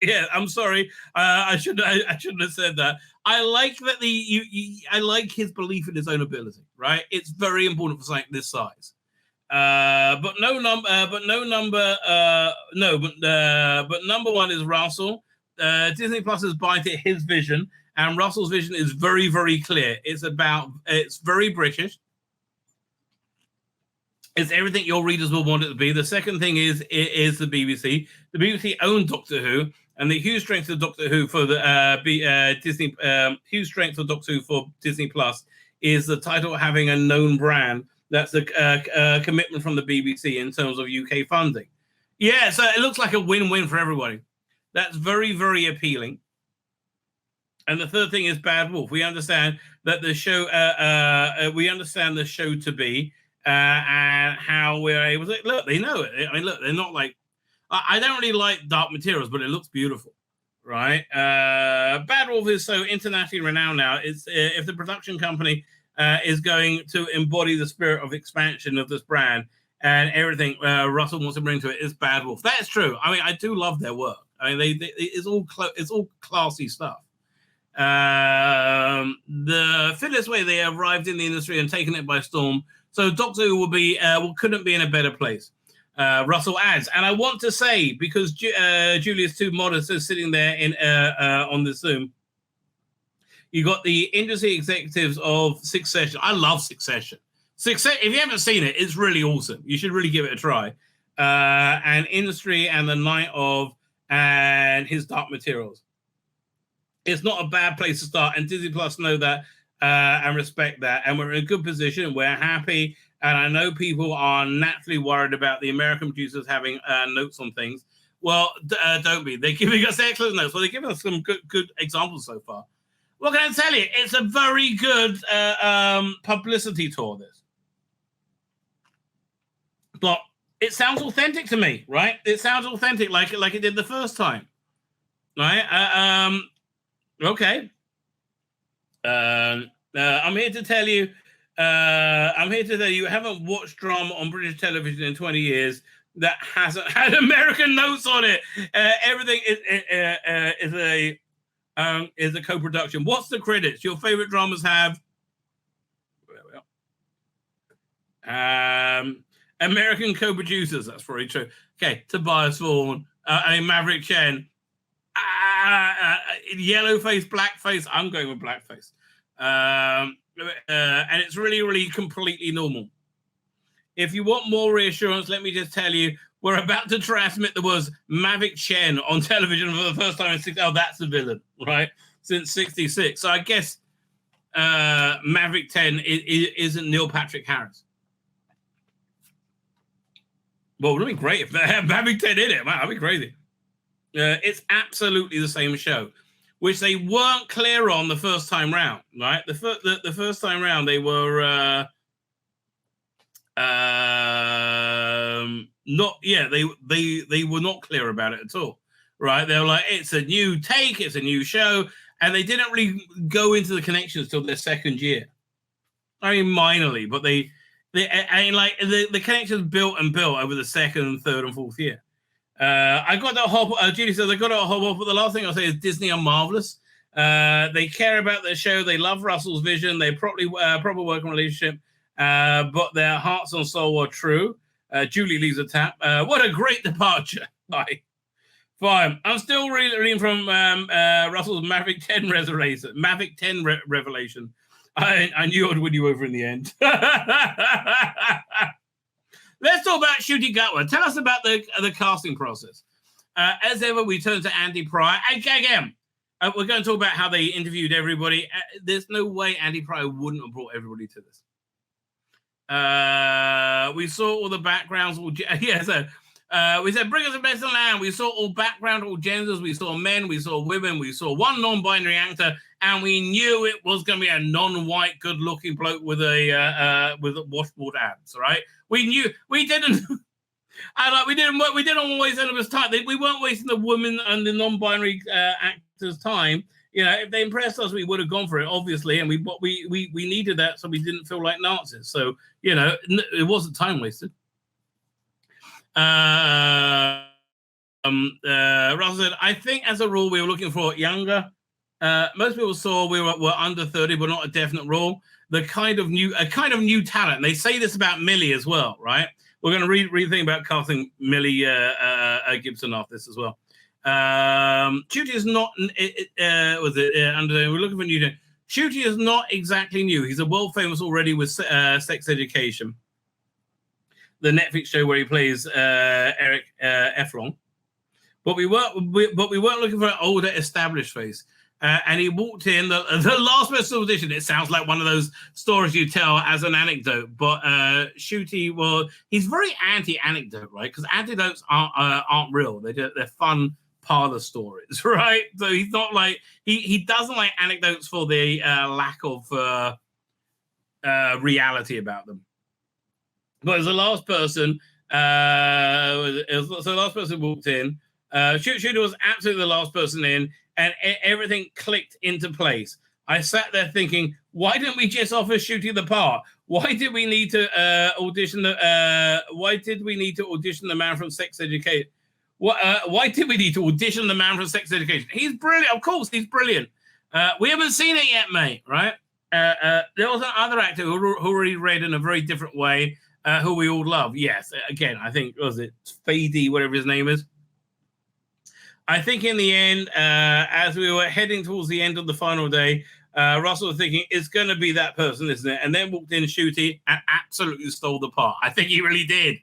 Yeah, I'm sorry. I shouldn't have said that. I like that I like his belief in his own ability. Right? It's very important for something this size. But number 1 is Russell. Disney Plus is buying into his vision, and Russell's vision is very, very clear. It's very British. It's everything your readers will want it to be. The second thing is the BBC. The BBC owned Doctor Who, and the huge strength of Doctor Who for the Disney. Huge strength of Doctor Who for Disney Plus is the title having a known brand. That's a commitment from the BBC in terms of UK funding. Yeah, so it looks like a win-win for everybody. That's very, very appealing. And the third thing is Bad Wolf. We understand that the show, we understand the show to be, and how we're able to look. They know it. I mean, look, they're not like. I don't really like Dark Materials, but it looks beautiful, right? Bad Wolf is so internationally renowned now. It's if the production company is going to embody the spirit of expansion of this brand and everything Russell wants to bring to it is Bad Wolf. That's true. I mean, I do love their work. I mean, it's all classy stuff. The fittest way they arrived in the industry and taken it by storm. So Doctor Who couldn't be in a better place. Russell adds, and I want to say, because Julia's too modest is sitting there in on the Zoom, you got the industry executives of Succession. I love Succession. If you haven't seen it, it's really awesome. You should really give it a try. And industry and the Night of and his Dark Materials. It's not a bad place to start, and Disney Plus know that and respect that, and we're in a good position. We're happy, and I know people are naturally worried about the American producers having notes on things. Well, don't be. They're giving us excellent notes. Well, they're giving us some good examples so far. What can I tell you? It's a very good publicity tour, this. But it sounds authentic to me, right? It sounds authentic like it did the first time, right? Okay. I'm here to tell you. You haven't watched drama on British television in 20 years that hasn't had American notes on it. Everything is a co-production. What's the credits? Your favorite dramas have American co-producers. That's probably true. Okay, Tobias Vaughan, Maverick Chen. Yellow face, black face. I'm going with blackface. And it's really, really completely normal. If you want more reassurance, let me just tell you, we're about to transmit the words Maverick Chen on television for the first time in 60. Oh, that's the villain, right? Since 66. So I guess Maverick 10 isn't Neil Patrick Harris. Well, it would be great if they had Maverick 10 in it. Man, that'd be crazy. It's absolutely the same show, which they weren't clear on the first time round, right? The first time round, they were they were not clear about it at all, right? They were like, it's a new take, it's a new show, and they didn't really go into the connections till their second year. I mean, minorly, but the connections built over the second, third, and fourth year. I got that hop. Judy says I got to hop off, but the last thing I'll say is Disney are marvelous. They care about their show. They love Russell's vision. They proper working relationship, but their hearts and soul are true. Julie leaves a tap. What a great departure! Fine. I'm still reading from Russell's Maverick 10 revelation. Maverick 10 revelation. I knew I'd win you over in the end. Let's talk about Ncuti Gatwa. Tell us about the casting process. As ever, we turn to Andy Pryor. Again, we're going to talk about how they interviewed everybody. There's no way Andy Pryor wouldn't have brought everybody to this. We saw all the backgrounds. We said, bring us the best in the land. We saw all background, all genders. We saw men. We saw women. We saw one non-binary actor. And we knew it was going to be a non-white, good-looking bloke with a washboard abs, right? We knew. We didn't. We didn't waste anybody's time. We weren't wasting the women and the non-binary actors' time. You know, if they impressed us, we would have gone for it, obviously. And we needed that, so we didn't feel like Nazis. So you know, it wasn't time wasted. Russell said, I think as a rule we were looking for younger. Most people saw we were under 30, but not a definite rule. A kind of new talent. And they say this about Millie as well, right? We're going to read the thing about casting Millie Gibson off this as well. Ncuti is not. We're looking for new. Ncuti is not exactly new. He's a world famous already with Sex Education, the Netflix show where he plays Eric Efron. But we weren't looking for an older established face. and he walked in. The last person to audition. It sounds like one of those stories you tell as an anecdote, but Shooty he's very anti-anecdote, right? Because anecdotes aren't real. They're fun parlor stories, right? So he's not like he doesn't like anecdotes for the lack of reality about them. But as the last person, the last person walked in. Shooter was absolutely the last person in, and everything clicked into place. I sat there thinking, why didn't we just offer Shooty the part? Why did we need to audition the? Why did we need to audition the man from Sex Education? Why did we need to audition the man from Sex Education? He's brilliant, of course, he's brilliant. We haven't seen it yet, mate. Right? There was another actor who already read in a very different way, who we all love. Yes, again, I think was it Fady, whatever his name is. I think in the end, as we were heading towards the end of the final day, Russell was thinking, it's going to be that person, isn't it? And then walked in Shooty and absolutely stole the part. I think he really did.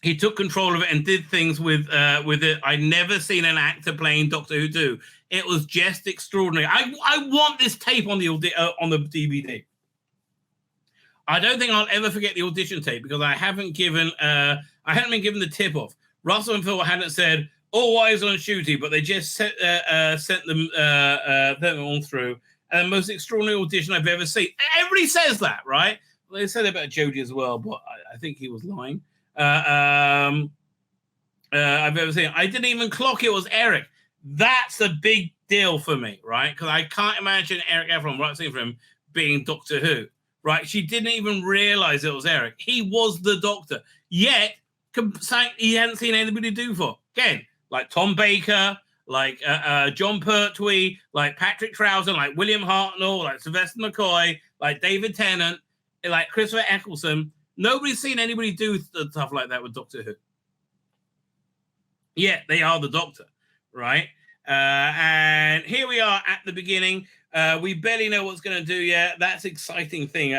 He took control of it and did things with it. I never seen an actor playing Doctor Who do. It was just extraordinary. I want this tape on the DVD. I don't think I'll ever forget the audition tape because I hadn't been given the tip off. Russell and Phil hadn't said all eyes on Shooty, but they just sent them all through. And the most extraordinary audition I've ever seen. Everybody says that, right? They said about Jodie as well, but I think he was lying. I've ever seen. I didn't even clock it was Eric. That's a big deal for me, right? Because I can't imagine Eric Efron, right, seeing from him, being Doctor Who, right? She didn't even realize it was Eric. He was the Doctor. Yet, he hadn't seen anybody do for. Again, like Tom Baker, like John Pertwee, like Patrick Troughton, like William Hartnell, like Sylvester McCoy, like David Tennant, like Christopher Eccleston. Nobody's seen anybody do stuff like that with Doctor Who. Yeah, they are the Doctor, right? And here we are at the beginning. We barely know what's going to do yet. That's exciting thing.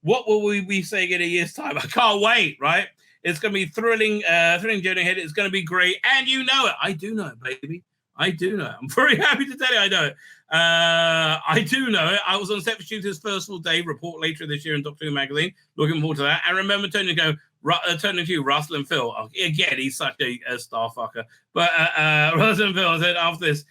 What will we be saying in a year's time? I can't wait, right? It's going to be thrilling journey ahead. It's going to be great. And you know it. I do know it, baby. I do know it. I'm very happy to tell you I know it. I do know it. I was on set for Shooter's first full day, report later this year in Doctor Who magazine. Looking forward to that. And remember turning to you, Russell and Phil. Again, he's such a star fucker. But Russell and Phil said after this,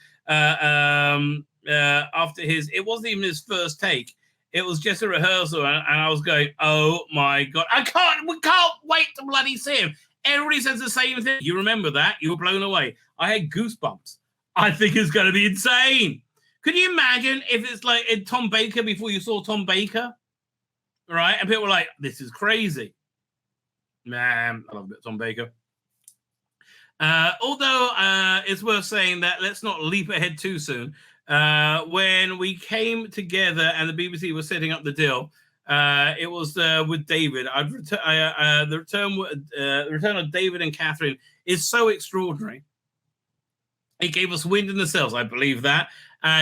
it wasn't even his first take. It was just a rehearsal, and I was going, oh my God. We can't wait to bloody see him. Everybody says the same thing. You remember that? You were blown away. I had goosebumps. I think it's going to be insane. Could you imagine if it's like in Tom Baker before you saw Tom Baker? Right? And people were like, this is crazy. Man, I love a bit of Tom Baker. Although it's worth saying that let's not leap ahead too soon. When we came together and the BBC was setting up the deal, it was with David. The return of David and Catherine is so extraordinary. It gave us wind in the sails, I believe that.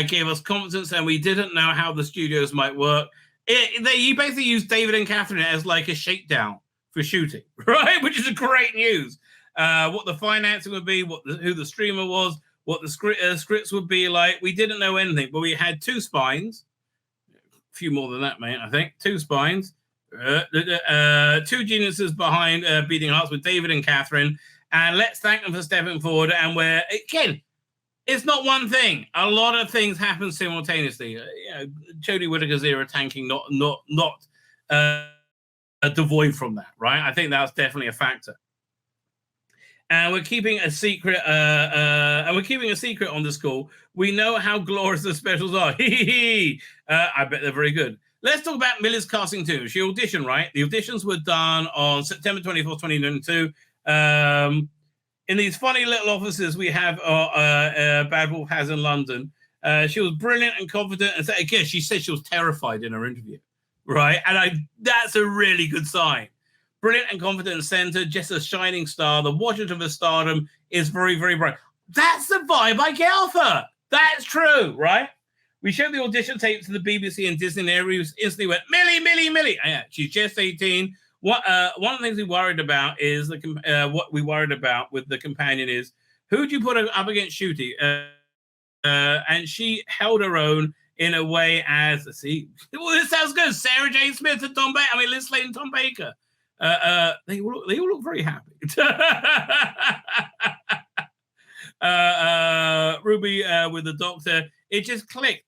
Gave us confidence, and we didn't know how the studios might work. You basically used David and Catherine as like a shakedown for shooting, right? Which is a great news. What the financing would be, who the streamer was, what the scripts would be like. We didn't know anything, but we had two spines. A few more than that, mate, I think. Two spines. Two geniuses behind Beating Hearts with David and Catherine. And let's thank them for stepping forward. And again, it's not one thing. A lot of things happen simultaneously. Jodie Whittaker's era tanking, not devoid from that, right? I think that's definitely a factor. And we're keeping a secret. On the school. We know how glorious the specials are. I bet they're very good. Let's talk about Miller's casting too. She auditioned, right? The auditions were done on September 24th, 2022. In these funny little offices we have Bad Wolf has in London. She was brilliant and confident. And again, she said she was terrified in her interview, right? And that's a really good sign. Brilliant and confident and centered, just a shining star. The Washington of her stardom is very, very bright. That's the vibe I get off her. That's true, right? We showed the audition tape to the BBC and Disney, and everybody instantly went, Millie. Yeah, she's just 18. One of the things we worried about is what we worried about with the companion is who do you put up against Shooty? And she held her own in a way as well, this sounds good. Sarah Jane Smith and Tom Baker. I mean, Liz Slade and Tom Baker. They all look very happy. Ruby with the Doctor. It just clicked.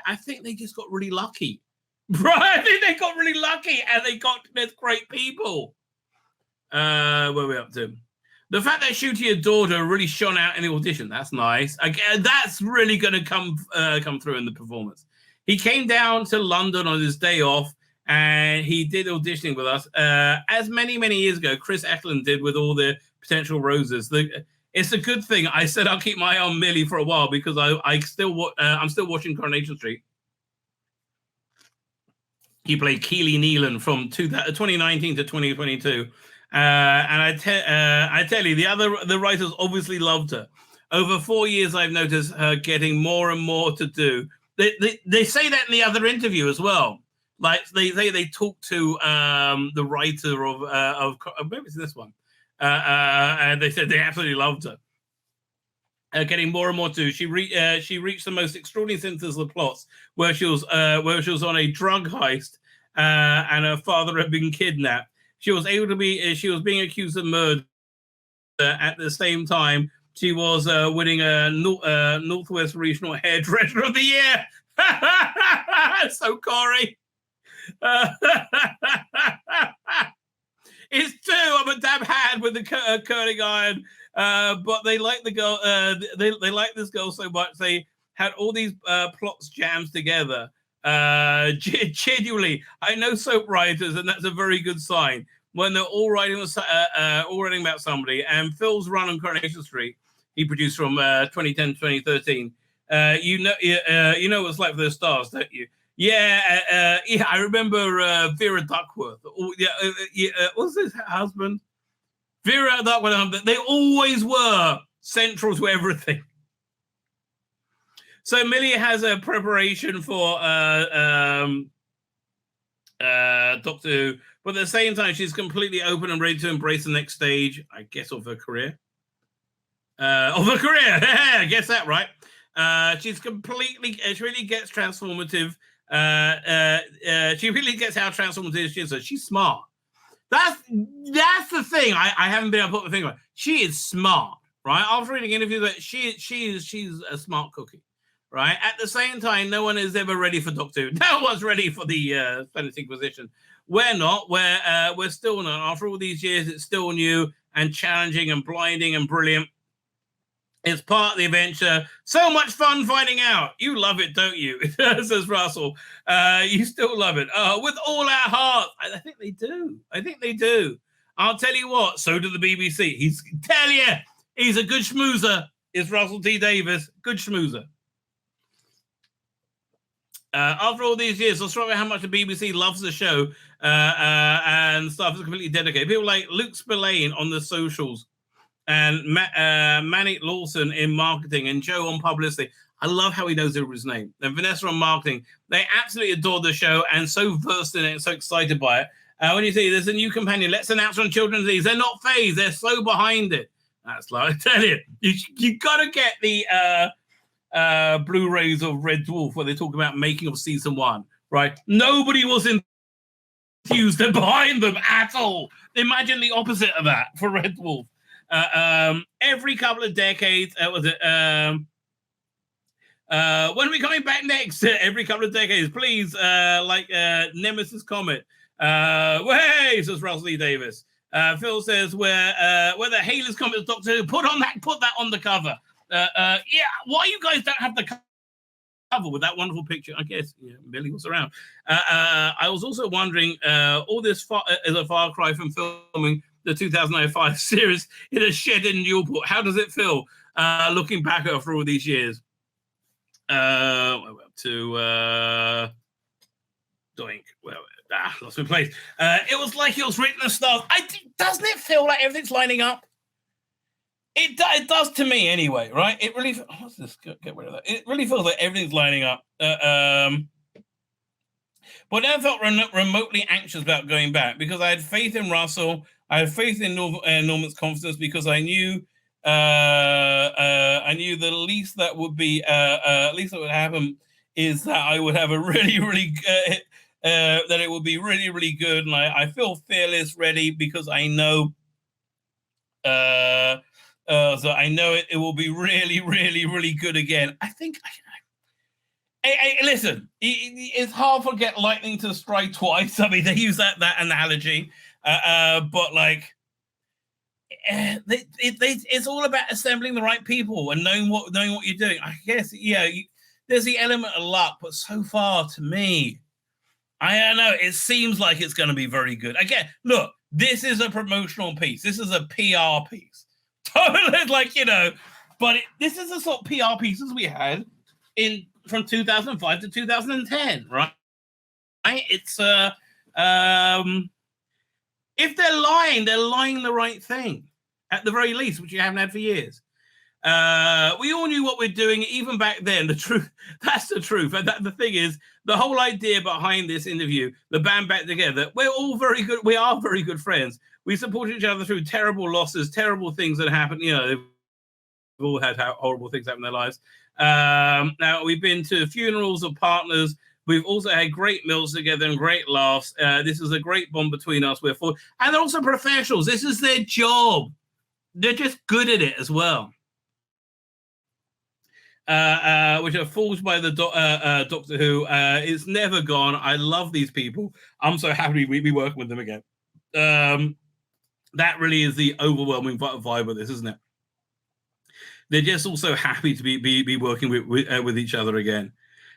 I think they just got really lucky. Right? I think they got really lucky and they got with great people. Where are we up to? The fact that Shooty adored her really shone out in the audition. That's nice. Again, that's really going to come through in the performance. He came down to London on his day off and he did auditioning with us. As many years ago, Chris Eklund did with all the potential roses. It's a good thing. I said I'll keep my eye on Millie for a while because I'm still watching Coronation Street. He played Keely Nealon from 2019 to 2022. And I tell you, the writers obviously loved her. Over 4 years, I've noticed her getting more and more to do. They say that in the other interview as well. Like they talk to the writer of maybe it's this one, and they said they absolutely loved her. Getting more and more to do. She reached the most extraordinary centers of the plots, where she was on a drug heist, and her father had been kidnapped. She was being accused of murder. At the same time, she was winning a Northwest Regional Hairdresser of the Year. So Corey. It's true. I'm a damn hand with the curling iron. But they like the girl. They like this girl so much. They had all these plots jammed together. Genuinely, I know soap writers, and that's a very good sign when they're all writing about somebody. And Phil's run on Coronation Street, he produced from 2010 to 2013. You know what it's like for the stars, don't you? Yeah, I remember Vera Duckworth. What's his husband? Vera Duckworth. They always were central to everything. So Millie has a preparation for Doctor Who, but at the same time, she's completely open and ready to embrace the next stage, I guess, of her career. I guess that right. She really gets transformative. She really gets how transformative she is. So she's smart. That's the thing. I haven't been able to put my finger on. She is smart, right? After reading interviews, that she's a smart cookie, right? At the same time, no one is ever ready for Doctor Who. No one's ready for the Spanish Inquisition. We're not. We're still not. After all these years, it's still new and challenging and blinding and brilliant. It's part of the adventure. So much fun finding out. You love it, don't you? Says Russell. You still love it. With all our heart. I think they do. I'll tell you what, so do the BBC. He's a good schmoozer. Is Russell T. Davis. Good schmoozer. After all these years, let's talk about how much the BBC loves the show and stuff is completely dedicated. People like Luke Spillane on the socials, and Manic Lawson in marketing, and Joe on publicity. I love how he knows everybody's name. And Vanessa on marketing. They absolutely adore the show and so versed in it and so excited by it. When you see there's a new companion, let's announce on Children's These. They're not phased. They're so behind it. That's like, I tell you, you got to get the Blu-rays of Red Dwarf where they talk about making of season 1, right? Nobody was enthused and behind them at all. Imagine the opposite of that for Red Dwarf. Every couple of decades, when are we coming back next? Every couple of decades, please, Nemesis Comet. Hey, says Russell E. Davis. Phil says, where the Halley's Comet Doctor Who, put that on the cover. Why you guys don't have the cover with that wonderful picture? I guess Millie was around. I was also wondering, all this is a far cry from filming the 2005 series in a shed in Newport. How does it feel looking back after all these years? To Doink. Lost my place. It was like it was written and stuff. Doesn't it feel like everything's lining up? It does to me anyway, right? It really. What's this? Get rid of that. It really feels like everything's lining up. But I felt remotely anxious about going back because I had faith in Russell. I had faith in Norman's confidence because I knew the least that would be at least that would happen is that I would have a really that it would be really good, and I feel fearless, ready because I know. So I know it will be really good again. I think. Listen, it's hard to get lightning to strike twice. I mean, they use that analogy, but like, it's all about assembling the right people and knowing what you're doing. I guess, yeah, there's the element of luck, but so far, to me, I don't know. It seems like it's going to be very good. Again, look, this is a promotional piece. This is a PR piece. Totally, like, but this is the sort of PR pieces we had from 2005 to 2010, right? It's if they're lying the right thing at the very least, which you haven't had for years. We all knew what we're doing even back then. The truth, that's the truth. And the thing is, the whole idea behind this interview, the band back together, we're all very good. We are very good friends. We support each other through terrible losses, terrible things that happen. They've all had horrible things happen in their lives. Now, we've been to funerals of partners. We've also had great meals together and great laughs. This is a great bond between us. And they're also professionals. This is their job. They're just good at it as well. Which are forged by the Doctor Who. It's never gone. I love these people. I'm so happy we be working with them again. That really is the overwhelming vibe of this, isn't it? They're just also happy to be working with each other again.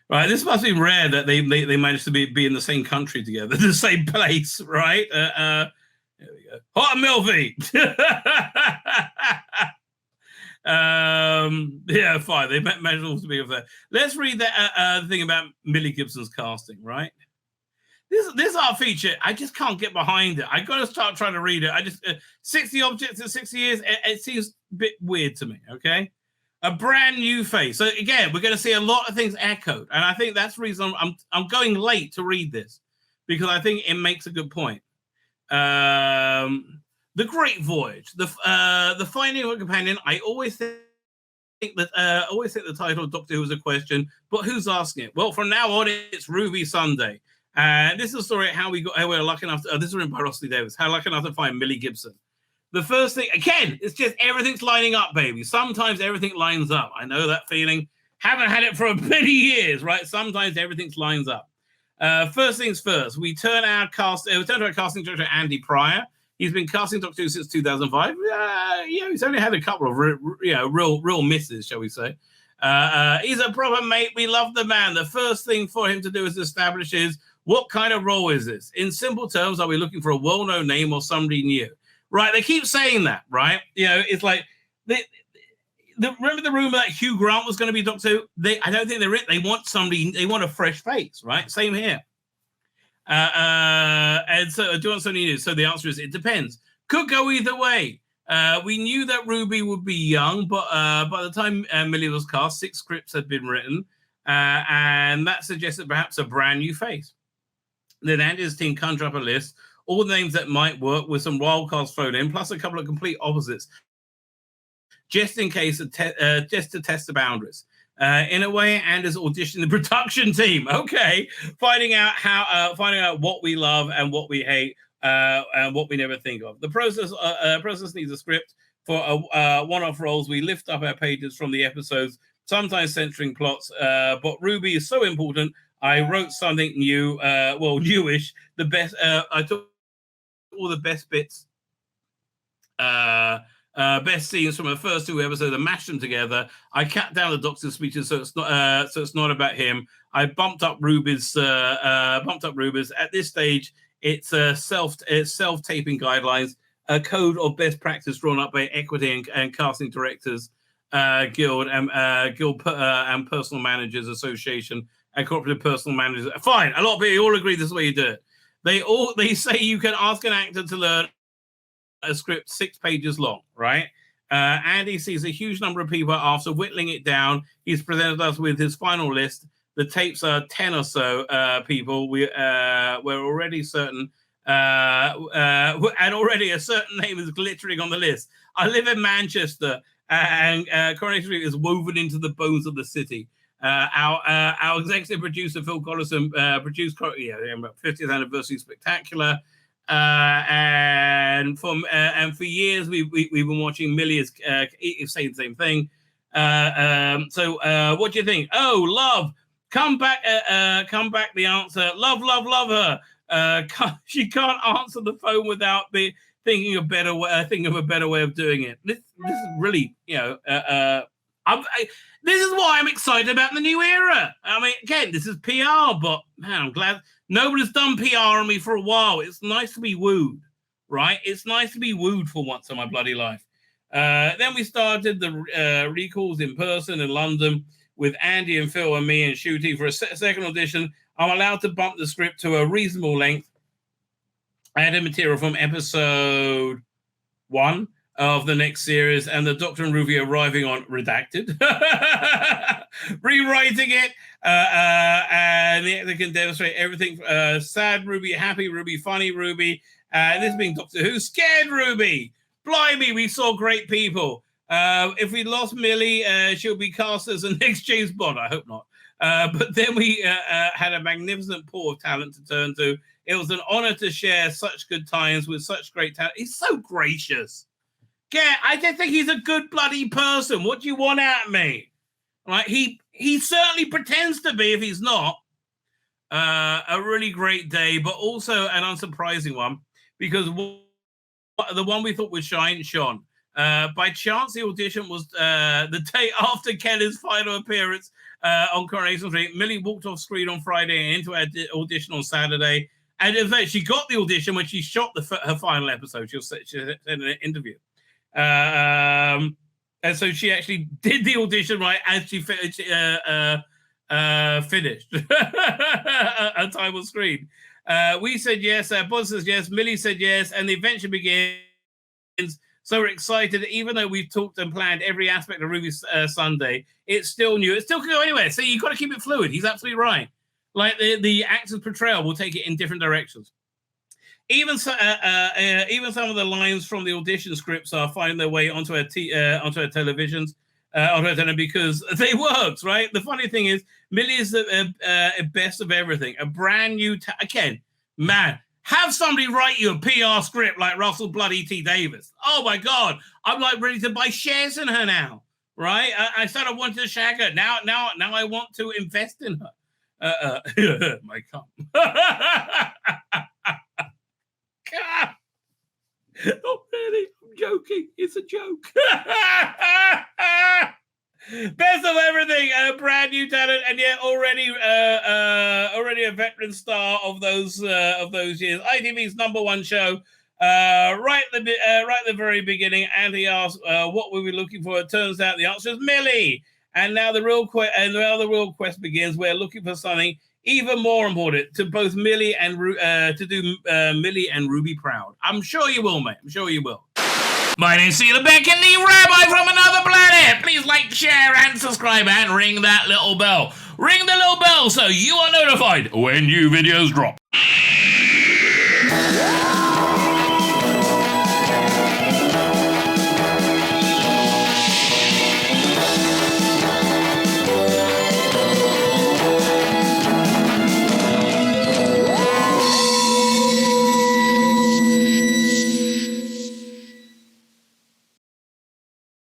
Right, this must be rare that they managed to be in the same country together, the same place, right? There we go. Hot and Milvy. Yeah, fine. They managed to be over there. Let's read that thing about Millie Gibson's casting, right? This art feature, I just can't get behind it. I got to start trying to read it. I just 60 objects in 60 years. It seems a bit weird to me. Okay. A brand new face. So again, we're going to see a lot of things echoed, and I think that's the reason I'm going late to read this because I think it makes a good point. The Great Voyage, the finding of a companion. I always think the title of Doctor Who is a question, but who's asking it? Well, from now on, it's Ruby Sunday, and this is a story how we're lucky enough. This is written by Rossley Davis. How lucky enough to find Millie Gibson. The first thing, again, it's just everything's lining up, baby. Sometimes everything lines up. I know that feeling. Haven't had it for many years, right? Sometimes everything lines up. First things first, we turn to our casting director, Andy Pryor. He's been casting Doctor Who since 2005. He's only had a couple of real misses, shall we say. He's a proper mate. We love the man. The first thing for him to do is establish what kind of role is this? In simple terms, are we looking for a well-known name or somebody new? Right, they keep saying that, right? It's like remember the rumor that Hugh Grant was going to be Doctor Who? I don't think they want somebody. They want a fresh face, right? Same here. And so, do you want somebody new? So the answer is it depends. Could go either way. We knew that Ruby would be young, but by the time Millie was cast, 6 scripts had been written, and that suggested perhaps a brand new face. Then Andy's team conjured up a list. All the names that might work with some wild cards thrown in, plus a couple of complete opposites, just in case, just to test the boundaries. In a way, Anders auditioned the production team. Okay, finding out what we love and what we hate, and what we never think of. The process needs a script for one-off roles. We lift up our pages from the episodes, sometimes centering plots. But Ruby is so important. I wrote something new, newish. The best. I took all the best bits, best scenes from the first 2 episodes and mashed them together. I cut down the Doctor's speeches so it's not about him. I bumped up Ruby's. At this stage, it's self-taping guidelines, a code of best practice drawn up by Equity and Casting Directors Guild and Personal Managers Association and Cooperative Personal Managers. Fine, a lot of people all agree this is the way you do it. They say you can ask an actor to learn a script 6 pages long, right? Andy sees a huge number of people after whittling it down. He's presented us with his final list. the tapes are 10 or so people. We're already certain, and already a certain name is glittering on the list. I live in Manchester, and Coronation Street is woven into the bones of the city. Our executive producer Phil Collison produced 50th anniversary spectacular, and for years we've been watching Millie say the same thing. So what do you think? Oh, love, come back! The answer, love her. She can't answer the phone without thinking of a better way of doing it. This is really, this is why I'm excited about the new era. I mean, again, this is PR, but man, I'm glad nobody's done PR on me for a while. It's nice to be wooed, right? It's nice to be wooed for once in my bloody life. Then we started the recalls in person in London with Andy and Phil and me and Shooty for a second audition. I'm allowed to bump the script to a reasonable length. I added material from episode 1 of the next series, and the Doctor and Ruby arriving on redacted, rewriting it, and they can demonstrate everything. Sad Ruby, happy Ruby, funny Ruby. This being Doctor Who, scared Ruby. Blimey, we saw great people. If we lost Millie, she'll be cast as the next James Bond. I hope not. But then we had a magnificent pool of talent to turn to. It was an honor to share such good times with such great talent. He's so gracious. Yeah, I just think he's a good bloody person. What do you want out of me? Right? He certainly pretends to be if he's not. A really great day, but also an unsurprising one, because the one we thought would shone. By chance, the audition was the day after Kelly's final appearance on Coronation Street. Millie walked off screen on Friday and into her audition on Saturday. And in fact, she got the audition when she shot her final episode. She said in an interview. And so she actually did the audition right as she finished a time on screen. We said yes, Buzz says yes, Millie said yes, and the adventure begins. So we're excited, even though we've talked and planned every aspect of Ruby's Sunday, it's still new. It still can go anywhere. So you've got to keep it fluid. He's absolutely right. Like the actor's portrayal will take it in different directions. Even some of the lines from the audition scripts are finding their way onto our televisions, because they worked, right? The funny thing is, Millie is the best of everything. A brand new, again, man, have somebody write you a PR script like Russell bloody T. Davis. Oh my God, I'm like ready to buy shares in her now, right? I said I wanted to shag her. Now I want to invest in her. My cum. Oh, really? I'm joking. It's a joke. Best of everything, a brand new talent, and yet already a veteran star of those years. ITV's #1 show. Right at the very beginning, Andy asked, "What were we looking for?" It turns out the answer is Millie. And now the real quest begins. We're looking for something even more important to both Millie and to do Millie and Ruby proud. I'm sure you will, mate. I'm sure you will. My name's Tzvi Lebetkin, the Rabbi from another planet. Please like, share, and subscribe, and ring that little bell. Ring the little bell so you are notified when new videos drop.